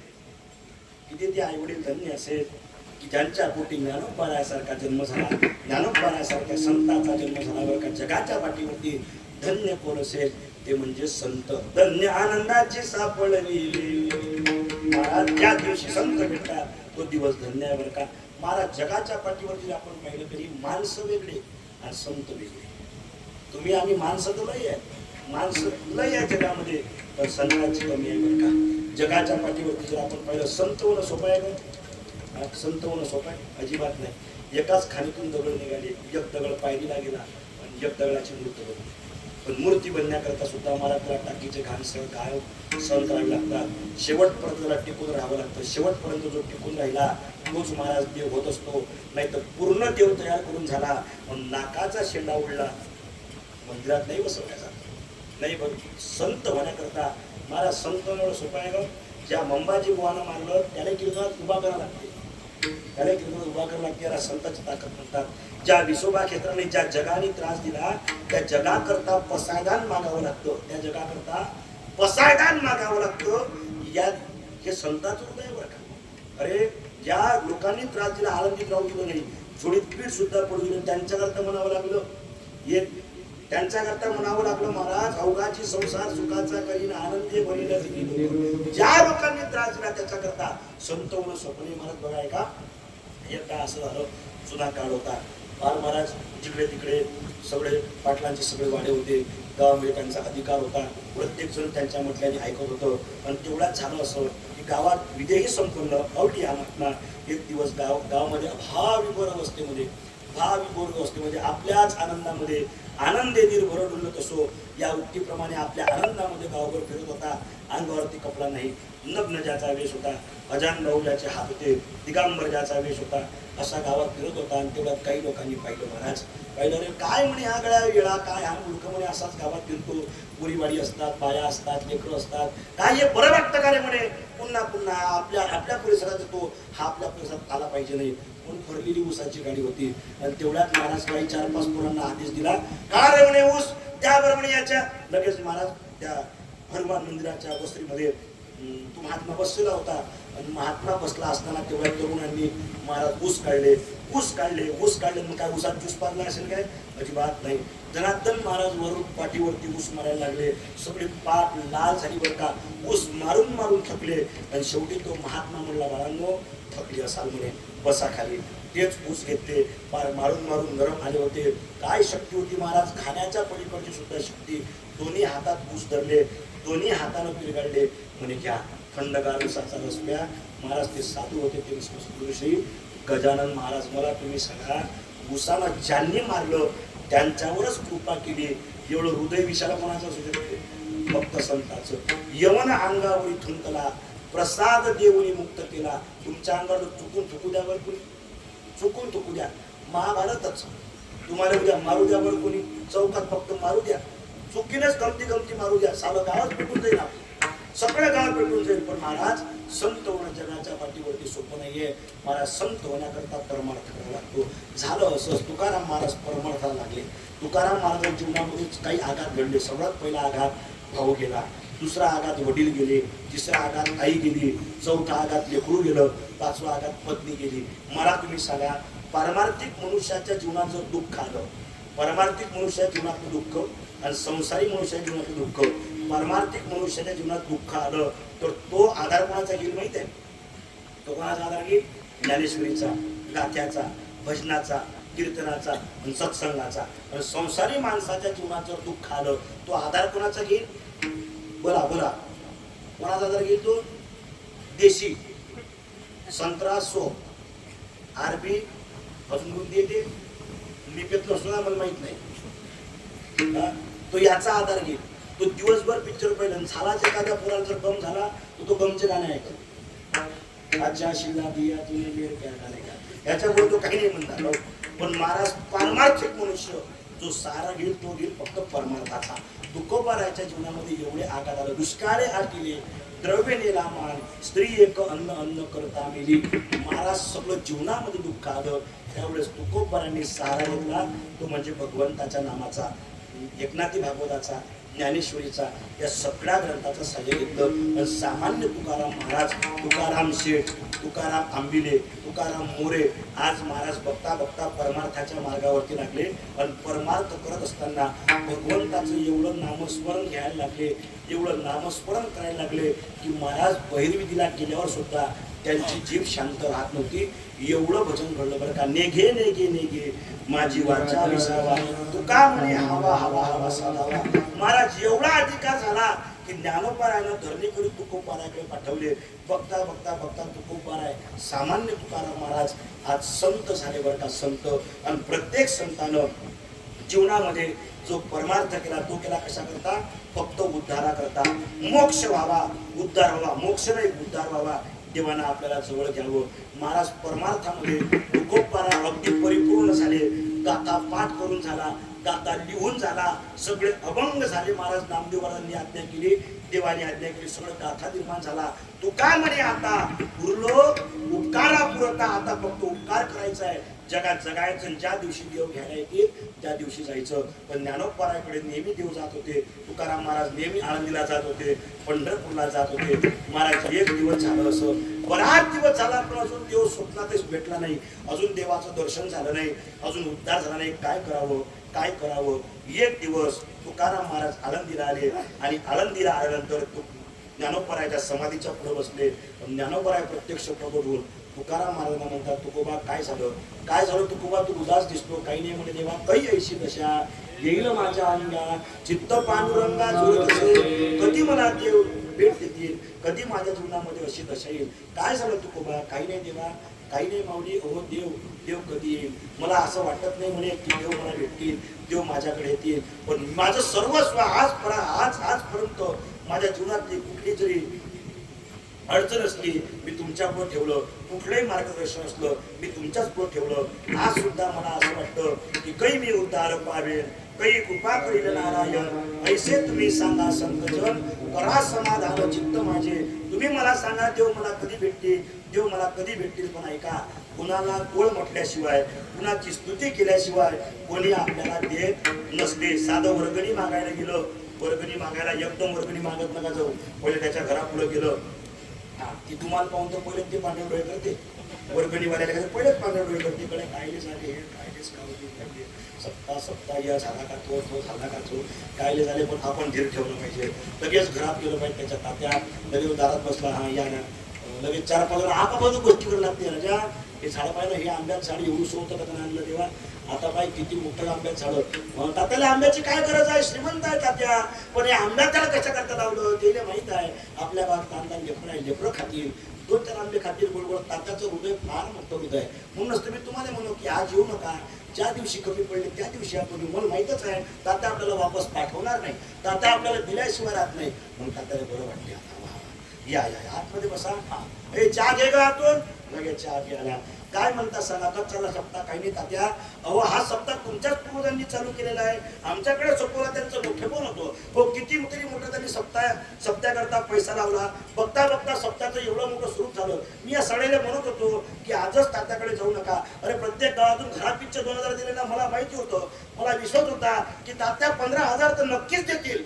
किती ते आई वडील धन्य असेल की ज्यांच्या पोटी ज्ञानोपरायासारखा जन्म झाला, ज्ञानोपरायासारख्या संतांचा जन्म झाला बरं का. जगाच्या पाठीवरती धन्य कोण असेल ते म्हणजे संत. धन्य आनंदाची सापडली. महाराज ज्या दिवशी संत भेटतात तो दिवस धन्य आहे बरं का. महाराज जगाच्या पाठीवरती आपण पाहिलं तरी माणसं वेगळे आणि संत वेगळे. तुम्ही आम्ही माणसं तर लय आहे, माणसं लय आहे जगामध्ये, पण संतांची कमी आहे बरं का. जगाच्या पाठीवरती जर आपण पाहिलं, संत होणं सोपं आहे का? संत होणं सोपं आहे? अजिबात नाही. एकाच खाणीतून दगड निघाले, एक दगड पायरीला गेला आणि एक दगडाची मूर्ती बनली. पण मूर्ती बनण्याकरता सुद्धा मला त्याला टाकीचे घाण काय सहन करावे लागतात. शेवटपर्यंत त्याला टिकून राहावं लागतं. शेवटपर्यंत जो टिकून राहिला तोच महाराज देव होत असतो. नाही तर पूर्ण देव तयार करून झाला पण नाकाचा शेंडा उडला, मंदिरात नाही बसवण्याचा नाही. बघ, संत होण्याकरता महाराज संत होणं सोपं आहे का? ज्या मंबाजी बुवानं मारलं त्याला कीर्तनात उभा करावं लागते, त्याला कीर्तनात उभा करावं लागते. याला संतांची ताकद म्हणतात. ज्या विसोबा क्षेत्राने ज्या जगाने त्रास दिला त्या जगाकरता पसायदान मागावं लागतं, त्या जगाकरता पसायदान मागावं लागतं. या हे संतांचं हृदय बरं का. अरे ज्या लोकांनी त्रास दिला आनंदीत राहू दिलं नाही, जोडीत पीठ सुद्धा पडू दिलं, त्यांच्याकरता म्हणावं लागलं. एक त्यांच्याकरता म्हणावं लागलं, महाराज अवघाची संसार सुखाचा करीन आनंदी बनीला दिली. ज्या लोकांनी त्रास दिला त्याच्याकरता संत होणं स्वप्ने. महाराज बघाय का, एकदा असं झालं, जुना काळ होता. बाल महाराज जिकडे तिकडे सगळे पाटलांचे सगळे वाडे होते, गावामध्ये त्यांचा अधिकार होता, प्रत्येक जण त्यांच्या म्हटल्याने ऐकत होतं. आणि तेवढ्याच झालं असं की गावात विधेही संपन्न अवटी आम्हाला एक दिवस गावामध्ये भाविभोर अवस्थेमध्ये आपल्याच आनंदामध्ये आनंदे निर्भर डुलत असो या उक्तीप्रमाणे आपल्या आनंदामध्ये गावभर फिरत होता. अंगावरती कपडा नाही, नग्न ज्याचा वेश होता, अजान बाहुल्याचे हात होते, दिगांबर ज्याचा वेश होता, असा गावात फिरत होता. आणि तेवढ्यात काही लोकांनी पाहिलं, महाराज पाहिलं, रे काय म्हणे हा गळ्या वेळा, काय हा मुलगा म्हणे असाच गावात फिरतो, पुरीवाडी असतात, बाया असतात, लेकरं असतात, काय हे बरं वाटतं का रे म्हणे. पुन्हा पुन्हा आपल्या परिसरात येतो, हा आपल्या परिसरात आला पाहिजे नाही. पण भरलेली ऊसाची गाडी होती. आणि तेवढ्यात महाराज काही 4-5 पोरांना आदेश दिला, का रे म्हणे ऊस त्याबरोबर म्हणे याच्या. लगेच महाराज त्या हनुमान मंदिराच्या वस्त्रीमध्ये तो महात्मा बसलेला होता. आणि महात्मा बसला असताना तेवढ्या तरुणांनी महाराज ऊस काढले. मग काय ऊसात ज्यूस पाजला असेल काय? अजिबात नाही. जनार्दन महाराज वरून पाठीवरती ऊस मारायला लागले. सगळे पाठ लाल झाली बरं का. ऊस मारून थकले. आणि शेवटी तो महात्मा म्हणला, बाळांनो थकली असाल म्हणे, बसा खाली. तेच ऊस घेतले, मारून गरम आले होते. काय शक्ती होती महाराज, खाण्याच्या पलीकडची सुद्धा शक्ती. दोन्ही हातात ऊस धरले, दोन्ही हातानं पिरगाडले. म्हणे घ्या थंडगार ऊसाचा रस प्या. महाराज ते साधू होते, ते ऋषी गजानन महाराज, मला तुम्ही सांगा, ऊसानं ज्यांनी मारलं त्यांच्यावरच कृपा केली. एवढं हृदय विशाल कोणाचं असू शकते? फक्त संतांचं. यवन अंगावरी थुंकला, प्रसाद देऊनी मुक्त केला. तुमच्या अंगावर चुकून थुकू द्या बरं कोणी, चुकून थुकू द्या. महाभारतच तुम्हाला उद्या मारू द्या बरं कोणी, चौकात फक्त मारू द्या, चुकीनच गमती मारू द्या, सारं गावात पेटून जाईल, सगळं गाव पेटून जाईल. पण महाराज संत होणं जगाच्या पाठीवरती सोपं नाहीये. महाराज संत होण्याकरता परमार्थ करावा लागतो. झालं असं, तुकाराम महाराज परमार्थाला लागले. तुकाराम महाराजांच्या जीवनामध्ये काही आघात घडले. सगळ्यात पहिला आघात भाऊ गेला, दुसरा आघात वडील गेले, तिसरा आघात आई गेली, चौथा आघात लेकरू गेलं, पाचवा आघात पत्नी गेली. मला तुम्ही सांगा, पारमार्थिक मनुष्याच्या जीवनात जर दुःख आलं, पारमार्थिक मनुष्याच्या जीवनातलं दुःख आणि संसारी मनुष्याच्या जीवनातलं दुःख, पारमार्थिक मनुष्याच्या जीवनात दुःख आलं तर तो आधार कोणाचा घेईल माहिती आहे? तो कोणाचा आधार घेईल? ज्ञानेश्वरीचा, गाथ्याचा, भजनाचा, कीर्तनाचा आणि सत्संगाचा. आणि संसारी माणसाच्या जीवनात जर दुःख आलं तो आधार कोणाचा घेईल? बोला कोणाचा आधार घेईल? तो देशी संत्रा सो आरबी अजून कोणती येते मी पेत नसतो ना, मला माहित नाही. तो याचा आधार घेईल. तो दिवसभर पिक्चर पहिला झालाच. एखाद्या पोराला जर गम झाला तो गमचे गाणे ऐकतो, अच्छा शिला दिया तुने मेरे क्या करेगा, याच्यामुळे तो काही नाही म्हणतात. पण महाराज पारमार्थिक मनुष्य जो सारा घेईल तो घेईल फक्त परमार्थाचा. तुकोबाराच्या जीवनामध्ये एवढे आघात आले, दुष्काळे आटिले, द्रव्य नेला मान, स्त्री एक अन्न करता मेली. महाराज सगळं जीवनामध्ये दुःख आलं. त्यावेळेस तुकोबारांनी सहारा घेतला, तो म्हणजे भगवंताच्या नामाचा, एकनाथी भागवताचा, ज्ञानेश्वरीचा, या सगळ्या ग्रंथाचं सहाय्य घेतलं. सामान्य तुकाराम महाराज, तुकाराम शेठ, तुकाराम आंबिले, तुकाराम मोरे आज महाराज बघता परमार्थाच्या मार्गावरती लागले. आणि परमार्थ करत असताना भगवंताचं एवढं नामस्मरण घ्यायला लागले, एवढं नामस्मरण करायला लागले की महाराज बहिर्विधीला गेल्यावर सुद्धा त्यांची जीभ शांत राहत नव्हती. एवढं भजन घडलं बरं का. नेघे माझी वाचा विसावा, तुका म्हणे हवा साधावा. महाराज एवढा अधिकार झाला की ज्ञानोबारायनं धरणी करून तुकोबाराकडे पाठवले. बघता बघता बघता तुकोबाराय सामान्य तुकाराम महाराज आज संत झाले बरं का, संत. आणि प्रत्येक संतानं जीवनामध्ये जो परमार्थ केला तो केला कशा करता? फक्त उद्धारा करता. मोक्ष व्हावा, उद्धार व्हावा. मोक्ष नाही, उद्धार व्हावा. देवानं आपल्याला जवळ घ्यावं. महाराज परमार्थामध्ये तुकोबारा अगदी परिपूर्ण झाले. गाथा पाठ करून झाला, गाथा लिहून झाला, सगळे अभंग झाले. महाराज नामदेवारांनी आज्ञा केली, देवाने आज्ञा केली, सगळं गाथा निर्माण झाला. तुका म्हणे आता उरलो उपकारा पुरता. आता फक्त उपकार करायचा आहे, जगात जगायचं. ज्या दिवशी देव घ्यायला येतील त्या दिवशी जायचं. पण ज्ञानोबाराकडे नेहमी देव जात होते. तुकाराम महाराज नेहमी आळंदीला जात होते, पंढरपूरला जात होते. महाराज एक दिवस झालं असं, बराच दिवस झाला पण अजून देव स्वप्नातच भेटला नाही, अजून देवाचं दर्शन झालं नाही, अजून उद्धार झाला नाही. काय करावं, काय करावं? एक दिवस तुकाराम महाराज आळंदीला आले आणि आळंदीला आल्यानंतर ज्ञानोबारायच्या समाधीच्या पुढे बसले. ज्ञानोबाराय प्रत्यक्ष प्रकट होऊन तुकाराम महाराजांना म्हणतात, तुकोबा काय झालं, काय झालं तुकोबा, तू उदास दिसतो. काही नाही म्हणे देवा, काही ऐशी दशा येईल माझ्या अंगा, चित्त पांडुरंगा जोडतसे. कधी मला देव भेट देतील, कधी माझ्या जीवनामध्ये अशी दशा येईल. काय झालं तुकोबा? काही नाही देवा, काही नाही माऊली. अहो देव, देव कधी येईल? मला असं वाटत नाही म्हणे की देव मला भेटतील, देव माझ्याकडे येतील. पण माझं सर्वस्व आजपर्यंत माझ्या जीवनातली कुठली जरी अडचण असली मी तुमच्यापुढे ठेवलं, कुठलंही मार्गदर्शन असलं मी तुमच्याच पुढे ठेवलं. आज सुद्धा मला असं वाटतं की काही मी उद्धार पावेन, काही कृपा करील नारायण. ऐसे तुम्ही सांगा संतजन, करा समाधान चित्त माझे. तुम्ही मला सांगा देव मला कधी भेटतील, देव मला कधी भेटतील. पण ऐका, कुणाला गोळ म्हटल्याशिवाय, कुणाची स्तुती केल्याशिवाय कोणी आपल्याला देत नसते. साधं वर्गणी मागायला गेलं, वर्गणी मागायला एकदम वर्गणी मागत नका जाऊ. पहिले त्याच्या घरापुढे गेलं, ती तुम्हाला पाहून तर पहिले ते पांढरे डोळे करते. वर्गणी वाल्याला पहिलेच पांढरे डोळे करते. कडे कायले झाले, कायलेच काढले, सप्ताह या झाला का तो झाला का तो, कायले झाले. पण आपण धीर ठेवलं पाहिजे. लगेच घरात गेलं पाहिजे, त्याच्या तात्या लगेच दारात बसला, हा या ना. लगेच 4-5 आपाबाजू गोष्टी करायला लागते. राजा हे झाड पाहिलं, हे आंब्यात झाड एवढं होतं का त्यांना आणलं तेव्हा. आता पाय किती मोठं आंब्यात झाड. तात्याला आंब्याची काय गरज आहे, श्रीमंत आहे तात्या, पण हे आंब्यात त्याला कशा करता लावलं ते माहित आहे. आपल्या गावात तांदळ लेकरं आहे, लेकरं खातील, 2-4 आंबे खातील गोड गोड. तात्याचं हृदय फार मोठं हृदय. म्हणूनच तुम्ही तुम्हाला म्हणू की आज येऊ नका, ज्या दिवशी कमी पडले त्या दिवशी आपण. मला माहितच आहे तात्या आपल्याला वापस पाठवणार नाही, तात्या आपल्याला दिल्याशिवाय राहत नाही. म्हणून तात्याला बरं वाटते. या या आतमध्ये बसा. हे चहा घे गा आतून. लगेच चहा घ्यायला काय म्हणता सांगा, कच्चाला सप्ताह काही नाही तात्या. अहो हा सप्ताह तुमच्याच पूर्वजांनी चालू केलेला आहे. आमच्याकडे सोपवला त्यांचं मोठेपण होतो. हो किती तरी मोठं त्यांनी सप्ताह करता पैसा लावला. बघता बघता सप्ताहाचं एवढं मोठं स्वरूप झालं. मी या सडेला म्हणत होतो की आजच तात्याकडे जाऊ नका. अरे प्रत्येक गावातून घरात पिच्चे 2000 दिले ना. मला माहिती होतं, मला विश्वास होता की तात्या 15,000 तर नक्कीच देतील,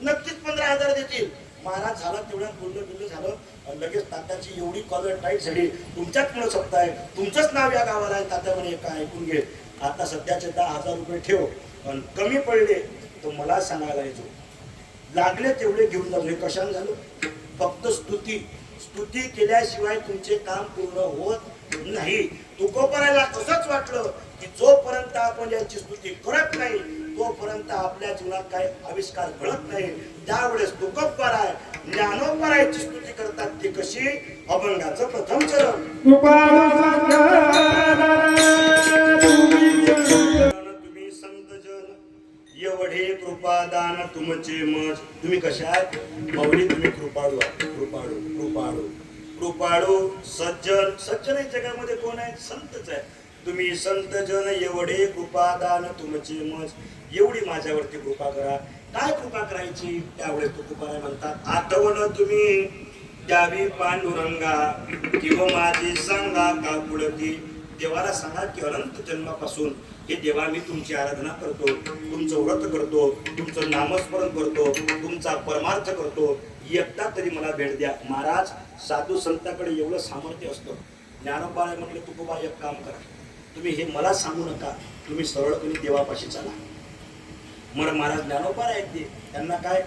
नक्कीच 15,000 देतील. महाराज झाला तेवढ्यात बोललं झालं. लगेच तात्याची एवढी कॉलर टाईट झाली, तुमच्याच मुळे सप्ताह आहे, तुमचंच नाव या गावाला आहे. तात्या म्हणे काय ऐकून घे, आता सध्याचे 10,000 रुपये ठेव, पण कमी पडले तर मला सांगायला येतो. लागले तेवढे घेऊन जाऊ. हे कशाने झालं? फक्त स्तुती केल्याशिवाय तुमचे काम पूर्ण होत नाही. तुकोबारायला कसंच वाटलं की जोपर्यंत आपण याची स्तुती करत नाही तोपर्यंत आपल्या जीवनात काय आविष्कार घडत नाही. त्यावेळेस तुकोबाराय ज्ञानोबारायची स्तुती करतात. ती कशी? अभंगाचं प्रथम चरण. तुम्ही संतजन एवढे कृपादान तुमचे मज. तुम्ही कशा आहात माऊली? तुम्ही कृपाळू आहात. कृपाळू कृपाळू कृपाळू सज्जन. सज्जन या जगामध्ये कोण आहे? संतच आहे. तुम्ही संतजन एवढे कृपादान तुमचे मज. एवढी माझ्यावरती कृपा करा. काय कृपा करायची? त्यावेळेस तुकोबाराय म्हणतात, आठवण तुम्ही द्यावी पांडुरंगा, किंवा माझी सांगा का पुढती. देवाला सांगा की अनंत जन्मापासून हे देवा मी तुमची आराधना करतो, तुमचं व्रत करतो, तुमचं नामस्मरण करतो, तुमचा परमार्थ करतो, एकदा तरी मला भेट द्या. महाराज साधू संतांकडे एवढं सामर्थ्य असतं. ज्ञानोबाराय म्हटलं, तुकोबा एक काम करा, तुम्ही हे मला सांगू नका, तुम्ही सरळपणे देवापाशी चला. मग महाराज ज्ञानोबाराय आहेत ते, त्यांना काय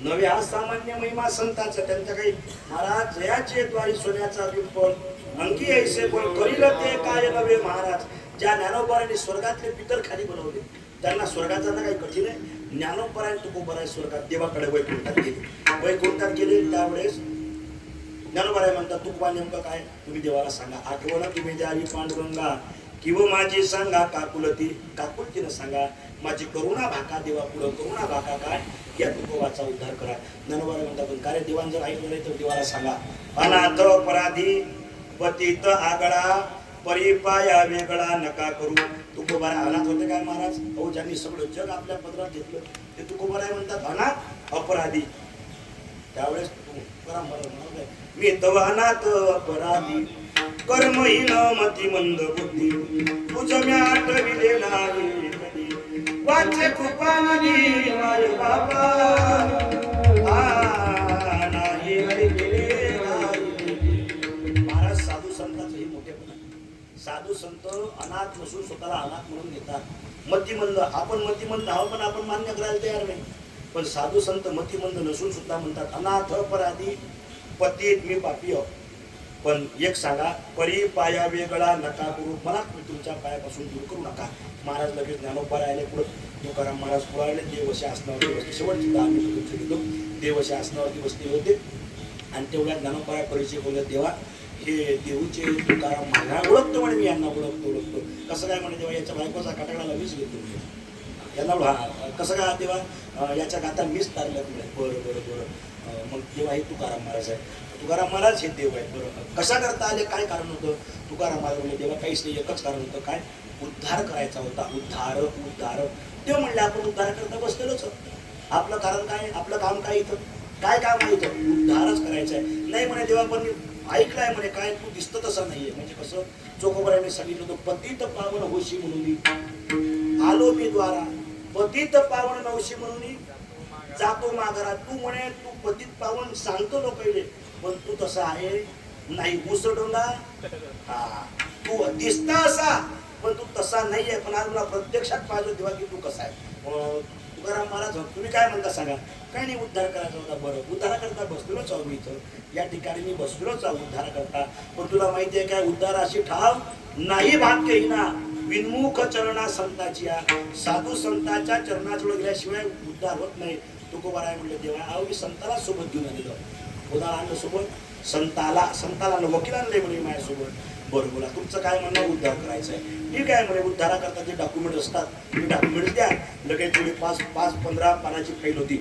नवे हा सामान्य महिमा संतांचा. त्यांच्या काही महाराज जयाचे द्वारी सोन्याचा पिंपळ अंकी ऐसे पण करील ते काय नवे. महाराज ज्या ज्ञानोबारांनी स्वर्गातले पितर खाली बनवले, त्यांना स्वर्गात जाणं काही कठीण आहे. ज्ञानोपरायण तुकोबराय स्वर्गात देवाकडे वैकुंठात गेले. वैकुंठात गेले त्यावेळेस ज्ञानोबराय म्हणतात तुकोबा नेमकं काय तुम्ही देवाला सांगा. आठवण तुम्ही द्यावी पांडुरंगा किंवा माझी सांगा काकुलती. काकुलतीनं सांगा माझी करुणा भाका देवा पुढं. करुणा भाका काय या तुकोबाचा उद्धार करा. ज्ञानोबराय म्हणतात पण कार्य देवान जर ऐकलं नाही तर देवाला सांगा. अनाथ अपराधी पतित आगळा परिपाया वेगळा नका करू. तुकोबाराय अनाथ होते काय महाराज. अहो ज्यांनी सगळं जग आपल्या पदरात घेतलं ते तुकोबाराय म्हणतात अनाथ अपराधी. त्यावेळेस मी तव अनाथ अपराधी कर्महीन मतिमंद बुद्धी तुझ म्या आठविले नाही कधी. वाचे कृपा नदी माय बाबा नाही ऐकले नाही. महाराज साधू संतांचं हे मोठेपण आहे. साधू संत अनाथ नसून स्वतःला अनाथ म्हणून घेतात. मतिमंद आपण मतिमंद आहोत पण आपण मान्य करायला तयार नाही. पण साधू संत मतिमंद नसून सुद्धा म्हणतात अनाथ अपराधी पतित मी पापी आहो. पण एक सांगा परिपाया वेगळा नका करू. मला तुमच्या पायापासून दूर करू नका. महाराज लगेच ज्ञानोबराय आले पुढे. तुकाराम महाराज पुढे आले. देवशी आसनावरती बसले. शेवटची 10 मिनिटं घेतो. देवशी आसनावरती बसले होते आणि तेवढ्या ज्ञानोबराय परिचय बोलले देवा हे देऊचे तुकाराम महाराज ओळखतो म्हणे. मी यांना ओळखतो. कसं काय म्हणे देवा याच्या बायकोचा कटाकडाला मीच घेतो यांना. कसं काय देवा याच्या गाता मीच तारल्या म्हणे. बरं बरं बरं. मग देवा हे तुकाराम महाराज आहे. तुकाराम महाराज हे देव आहे. बरं कशा करता आले काय कारण होतं. तुकाराम महाराज म्हणजे देवा काहीच नाही एकच कारण होतं काय उद्धार करायचा होता. उद्धार उद्धार ते म्हणले आपण उद्धार करता बसलेलोच. आपलं कारण काय आपलं काम काय इथं काय काम आहे इथं उद्धारच करायचं आहे. नाही म्हणे देवा पण मी ऐकलंय म्हणे काय तू दिसतं तसं नाहीये. म्हणजे कसं चोखोबराने सांगितलं होतं पतित पावन होशी म्हणून आलो मी द्वारा. पतित पावन नवशी म्हणून जातो माघारा. तू म्हणे तू पतित पावन सांगतो लोकांना पण तू तसा आहे नाही. उसडोला हा तू दिसता असा पण तू तसा नाहीये. पण आज मला प्रत्यक्षात पाहिजे तेव्हा की तू कसा आहे. तुकाराम महाराज तुम्ही काय म्हणता सांगा. काही नाही उद्धार करायचा होता. बरं उद्धार करता बसलोच आहो मी इथं या ठिकाणी मी बसलोच आहो उद्धार करता. पण तुला माहिती आहे काय उद्धार अशी ठाव नाही भाग्यहीना विन्मुख चरणा संताची. साधू संतांच्या चरणाजवळ गेल्याशिवाय उद्धार होत नाही. तुकोबाराय म्हणले देवा अहो मी संताला सोबत घेऊन आलेलो. उदाहरण आणलं सोबत संताला वकील आणले म्हणे माझ्यासोबत. बरं बोला तुमचं काय म्हणणं उद्धार करायचं आहे. ठीक आहे म्हणे उद्धारा करता जे डॉक्युमेंट असतात ते डॉक्युमेंट्स द्या. लगेच थोडी 5-15 पानाची फाईल होती.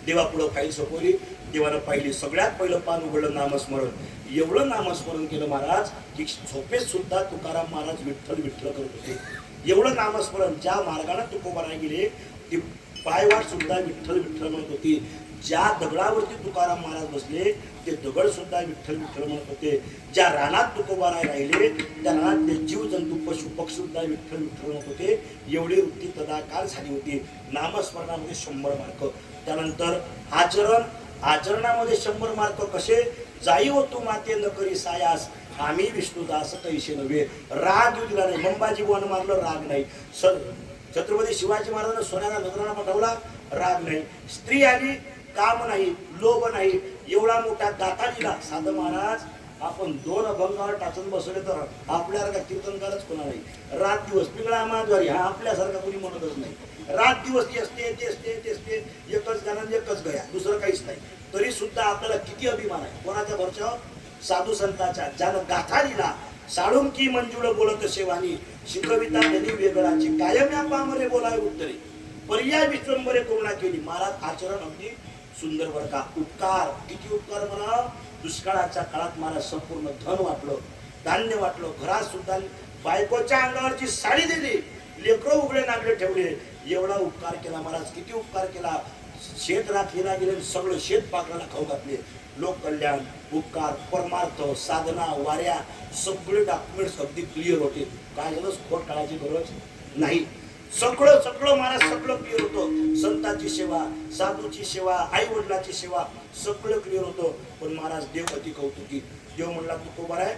देवा पुढं फाईल सोपवली. देवानं पाहिली. सगळ्यात पहिलं पान उघडलं नामस्मरण. एवढं नामस्मरण केलं महाराज की झोपेत सुद्धा तुकाराम महाराज विठ्ठल विठ्ठल करत होते. एवढं नामस्मरण ज्या मार्गाने तुकोबाराय गेले ती पायवाट सुद्धा विठ्ठल विठ्ठल म्हणत होती. ज्या दगडावरती तुकाराम महाराज बसले ते दगड सुद्धा विठ्ठल विठ्ठल म्हणत होते. ज्या रानात तुकोबाराय राहिले त्या रानात ते जीव जंतू पशु पक्षी सुद्धा विठ्ठल विठ्ठल म्हणत होते. एवढी वृत्ती तदाकाळ झाली होती. नामस्मरणामध्ये 100 मार्क. त्यानंतर आचरणामध्ये 100 मार्क. कसे जाई हो तू माते न करी सायास आम्ही विष्णुदास कैसे नव्हे. राग येऊ दिला नाही. मंबाजी वन मारलं राग नाही. छत्रपती शिवाजी महाराजांना सोन्याला नगराला पाठवला राग नाही. स्त्री आली काम नाही लोभ नाही. एवढा मोठा दाता दिला. साधं महाराज आपण 2 अभंगावर टाचून बसले तर आपल्यासारखा कीर्तनकारच कोणा नाही. रात दिवस पिंगळा माधवारी हा आपल्यासारखा कोणी म्हणतच नाही. रात दिवस ती असते एकच गाणं एकच गया दुसरं काहीच नाही. तरी सुद्धा आपल्याला किती अभिमान आहे. कोणाच्या भरच्यावर साधू संतांच्या. ज्यानं गाथा दिला साळुंकी मंजुळ बोलत सेवानी शिकविता धनी वेगळाची कायम या पामरे बोलाय उत्तरे पर्याय विश्वंबरे करुणा केली. महाराज आचरण अगदी सुंदर बरं का. उपकार किती उपकार म्हणा. दुष्काळाच्या काळात महाराज संपूर्ण धन वाटलं धान्य वाटलं. घरात सुद्धा बायकोच्या अंगावरची साडी दिली. लेकरं उघडे नागडे ठेवले. एवढा उपकार केला महाराज. किती उपकार केला. शेत राखीला गेले सगळं शेत पाकराला खाऊ घातले. लोक कल्याण उपकार परमार्थ साधना वाऱ्या सगळे डॉक्युमेंट्स अगदी क्लिअर होते. काय झालं खोट काढायची गरज नाही. सगळं महाराज सगळं क्लिअर होतं. संतांची सेवा साधूची सेवा आई वडिलाची सेवा सगळं क्लिअर होतं. पण महाराज देव अति कौतुकी. देव म्हणला तुकोबाराय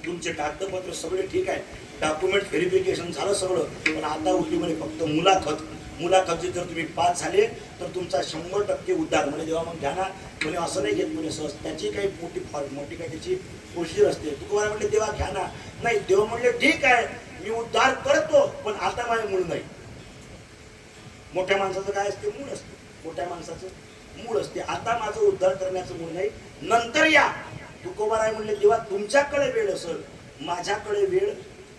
तुमचे कागदपत्र सगळे ठीक आहे. डॉक्युमेंट व्हेरिफिकेशन झालं सगळं. पण आता उरली म्हणे फक्त मुलाखत जर तुम्ही पास झाले तर तुमचा 100% उद्धार. म्हणजे देवा मग घ्या ना म्हणे असं नाही घेत म्हणे सहज. त्याची काही मोठी काही त्याची प्रोसिजर असते. तुकोबाराय म्हणले देवा घ्या ना. नाही देव म्हणले ठीक आहे मी उद्धार करतो पण आता माझे मूळ नाही. मोठ्या माणसाचं काय असते? मूळ असते. मोठ्या माणसाचं मूळ असते. आता माझं उद्धार करण्याचं मूळ नाही, नंतर या. तुकोबाराय म्हणले देवा तुमच्याकडे वेळ असेल, माझ्याकडे वेळ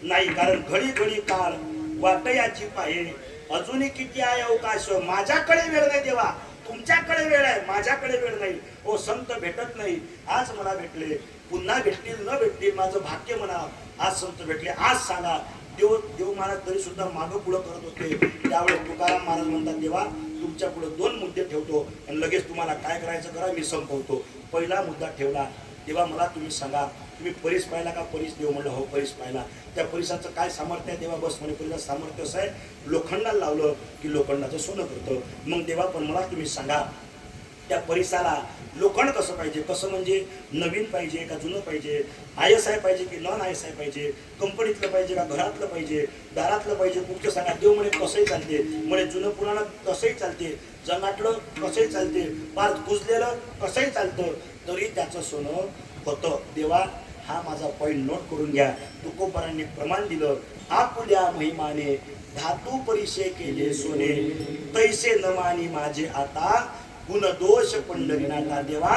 नाही. कारण घडी घडी काळ वाटयाची पाहे, अजूनही किती आहे अवकाश. माझ्याकडे वेळ नाही देवा, तुमच्याकडे वेळ आहे, माझ्याकडे वेळ नाही. ओ संत भेटत नाही, आज मला भेटले, पुन्हा भेटतील न भेटतील माझं भाग्य म्हणा. आज संत भेटले, आज सांगा. देव महाराज तरी सुद्धा मागं पुढं करत होते. त्यावेळेस तुकाराम महाराज म्हणतात देवा तुमच्या पुढे 2 मुद्दे ठेवतो आणि लगेच तुम्हाला काय करायचं करा, मी संपवतो. पहिला मुद्दा ठेवला, देवा मला तुम्ही सांगा, तुम्ही परीस पाहिला का? परीस. देव म्हणलं हो परीस पाहिला. त्या परिसाचं काय सामर्थ्य आहे? देवा बस म्हणे परीचं सामर्थ्य असं आहे, लोखंडाला लावलं की लोखंडाचं सोनं करतं. मग देवा पण मला तुम्ही सांगा, त्या परिसाला लोखंड कसं पाहिजे? कसं म्हणजे नवीन पाहिजे का जुनं पाहिजे? ISI पाहिजे की नॉन ISI पाहिजे? कंपनीतलं पाहिजे का घरातलं पाहिजे? दारातलं पाहिजे? कुठचं सांगा. देव म्हणे कसंही चालते. म्हणे जुनं पुराणं कसंही चालते, जनाटलं कसंही चालते, पार कुजलेलं कसंही चालतं, तरी त्याचं सोनं होतं. देवा हा माझा पॉईंट नोट करून घ्या. तुकोबारांनी प्रमाण दिलं, आपुल्या महिमाने धातू परिशे केले सोने, तैसे न मानी माझे आता गुण दोष पंढरीनाथा. देवा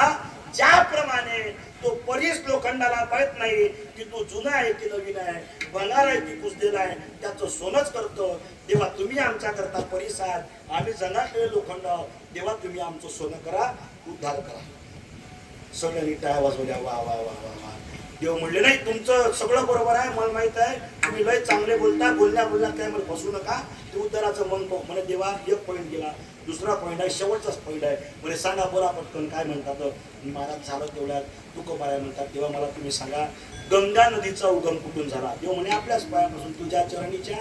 ज्याप्रमाणे तो परीस लोखंडाला पाहत नाही की तो जुना आहे की नवीन आहे, भंगार आहे की कुजलेला आहे, त्याचं सोनच करतो. देवा तुम्ही आमच्या करता परीस आहात, आम्ही जनाटलेले लोखंड. देवा तुम्ही आमचं सोनं करा, उद्धार करा. सगळ्यांनी टाळ्या वाजवल्या, वा वा वा वा वा. देव म्हणले नाही तुमचं सगळं बरोबर आहे, मला माहित आहे, तुम्ही लय चांगले बोलता, बोलण्यात काय मला फसू नका. ते उद्धाराचं म्हणतो. म्हणे देवा एक पॉईंट गेला, दुसरा पॉईंट आहे, शेवटचाच पॉईंट आहे. म्हणे सांगा बोला पटकन काय म्हणतात. महाराज झालं तेवढ्यात. तुकोबाराय म्हणतात देवा मला तुम्ही सांगा, गंगा नदीचा उगम कुठून झाला? देव म्हणे आपल्याच पायापासून, तुझ्या चरणीच्या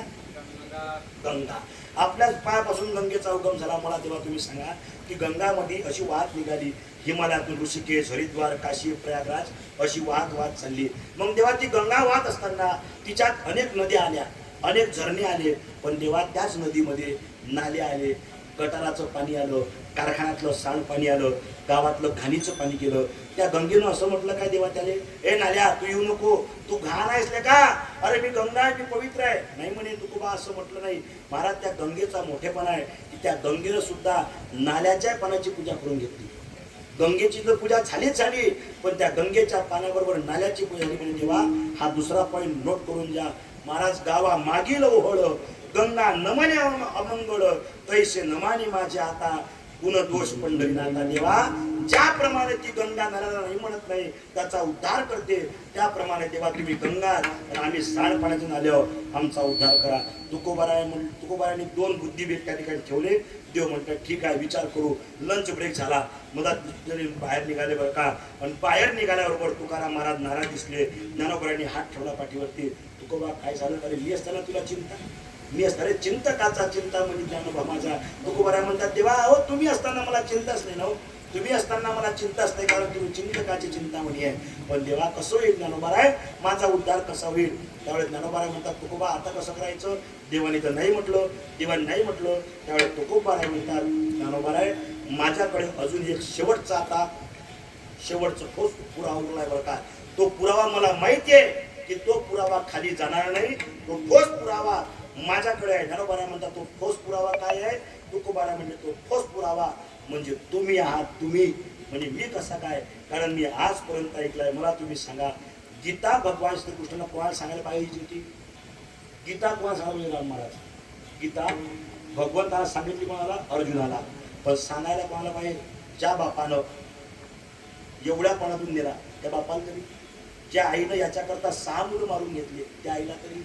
गंगा, आपल्याच पायापासून गंगेचा उगम झाला. मला देवा तुम्ही सांगा की गंगामध्ये अशी वाहत निघाली, हिमालयातून ऋषिकेश, हरिद्वार, काशी, प्रयागराज अशी वाहत चालली. मग देवा ती गंगा वाहत असताना तिच्यात अनेक नद्या आल्या, अनेक झरणे आले. पण देवा त्याच नदीमध्ये नाले आले, गटाराचं पाणी आलं, कारखान्यातलं सांडपाणी आलं, गावातलं घाणीचं पाणी गेलं. त्या गंगेनं असं म्हटलं काय देवा त्याले, ए नाल्या तू येऊ नको, तू घाण आहेस का? अरे मी गंगा आहे, मी पवित्र आहे. नाही म्हणे तुकोबा, असं म्हटलं नाही. महाराज त्या गंगेचा मोठेपणा आहे की त्या गंगेनं सुद्धा नाल्याच्या पाण्याची पूजा करून घेतली. गंगेची तर पूजा झाली, पण त्या गंगेच्या पाण्याबरोबर नाल्याची पूजा झाली. म्हणजे देवा हा दुसरा पॉईंट नोट करून द्या. महाराज गावा मागील ओहळ, गंगा नमने अमंगळ, तैसे नमानी माझे आता गुण दोष पंढरीनाथा. देवा ज्याप्रमाणे ती गंगा नराला नाही म्हणत नाही, त्याचा उद्धार करते, त्याप्रमाणे देवा तुम्ही गंगा आणि आम्ही सांडपाण्यातून आल्यावर आमचा उद्धार करा. तुकोबारायांनी 2 बुद्धिभेद त्या ठिकाणी ठेवले. देव म्हणतात ठीक आहे, विचार करू. लंच ब्रेक झाला, मधात बाहेर निघाले बरं का. आणि बाहेर निघाल्याबरोबर तुकाराम महाराज नाराज दिसले. ज्ञानोबारांनी हात ठेवला पाठीवरती. तुकोबा काय झालं? अरे मी असताना तुला चिंता, मी असणारे चिंतकाचा चिंता म्हणजे ज्ञानोबा माझा. तुकोबाराय म्हणतात देवा अहो तुम्ही असताना मला चिंताच नाही ना हो, तुम्ही असताना मला चिंताच नाही, कारण तुम्ही चिंतकाची चिंतामणी आहे. पण देवा कसं होईल ज्ञानोबाराय, माझा उद्धार कसा होईल? त्यावेळेस ज्ञानोबाराय म्हणतात तुकोबा आता कसं करायचं? देवाने तर नाही म्हटलं, देवाने नाही म्हटलं. त्यावेळेस तुकोबाराय म्हणतात ज्ञानोबाराय माझ्याकडे अजून एक शेवटचा आता शेवटचं ठोस पुरावा उरलाय बरं का. तो पुरावा मला माहिती आहे की तो पुरावा खाली जाणार नाही. तो ठोस पुरावा माझ्याकडे आहे. ज्ञानोबाराय म्हणतात तो ठोस पुरावा काय आहे? तुकोबाराय म्हणजे तो ठोस पुरावा म्हणजे तुम्ही आहात. तुम्ही म्हणजे मी कसा काय? कारण मी आजपर्यंत ऐकलंय. मला तुम्ही सांगा, गीता भगवान श्रीकृष्णांना कोणाला सांगायला पाहिजे होती? गीता कोणाला सांगायला राम महाराज? गीता भगवंताला सांगितली कोणाला? अर्जुनाला. पण सांगायला कोणाला पाहिजे? ज्या बापानं एवढ्यापणातून नेला त्या बापाला तरी, ज्या आईनं याच्याकरता 6 मुलं मारून घेतले त्या आईला तरी,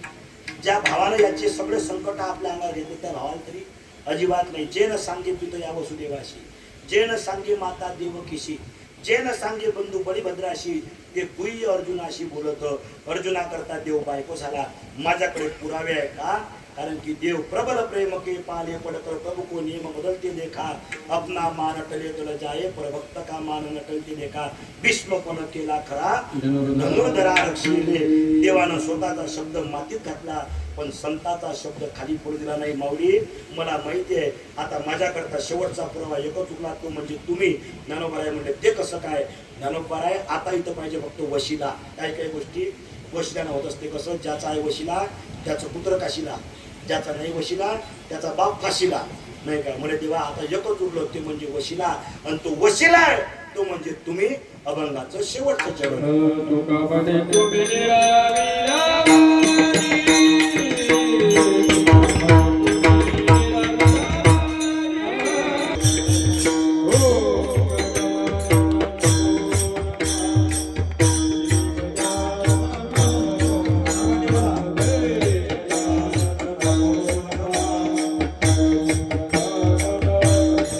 ज्या भावानं याचे सगळे संकट आपल्या अंगावर घेतले त्या भावाला तरी अजिबात नाही. जे न सांगे पित या वसुदेवाशी, जे न सांगे माता देवकीशी, जे न सांगे बंधू बळीभद्राशी, ते गुह्य अर्जुनाशी बोलत. अर्जुना करता देव बायको झाला. माझ्याकडे पुरावे आहे का? कारण की देव प्रबल प्रेम के पाले पडकर प्रभु को नियम बदलते देखा, अपना मान अटले तल जाए पर भक्त का मान नटलते देखा, भीष्म पण केला खरा धनुर्धरा रक्षिले. देवानं स्वतःचा शब्द मातीत घातला पण संताचा शब्द खाली पडू दिला नाही. माऊली मला माहिती आहे आता माझ्याकरता शेवटचा पुरावा एकच चुकला, तो म्हणजे तुम्ही. ज्ञानोबाराय म्हणले ते कसं काय? ज्ञानोबाराय आता इथं पाहिजे फक्त वशिला. काही काही गोष्टी वशिल्यानं होत असते. कसं? ज्याचा आहे वशिला त्याचं पुत्र काशीला, ज्याचा नाही वशिला त्याचा बाप फाशीला, नाही का? म्हणे तेव्हा आता एकच उरलो ते म्हणजे वशिला, आणि तो वशिला आहे तो म्हणजे तुम्ही अभंगाचं शेवटचं चरण.
तुका म्हणे तुम्ही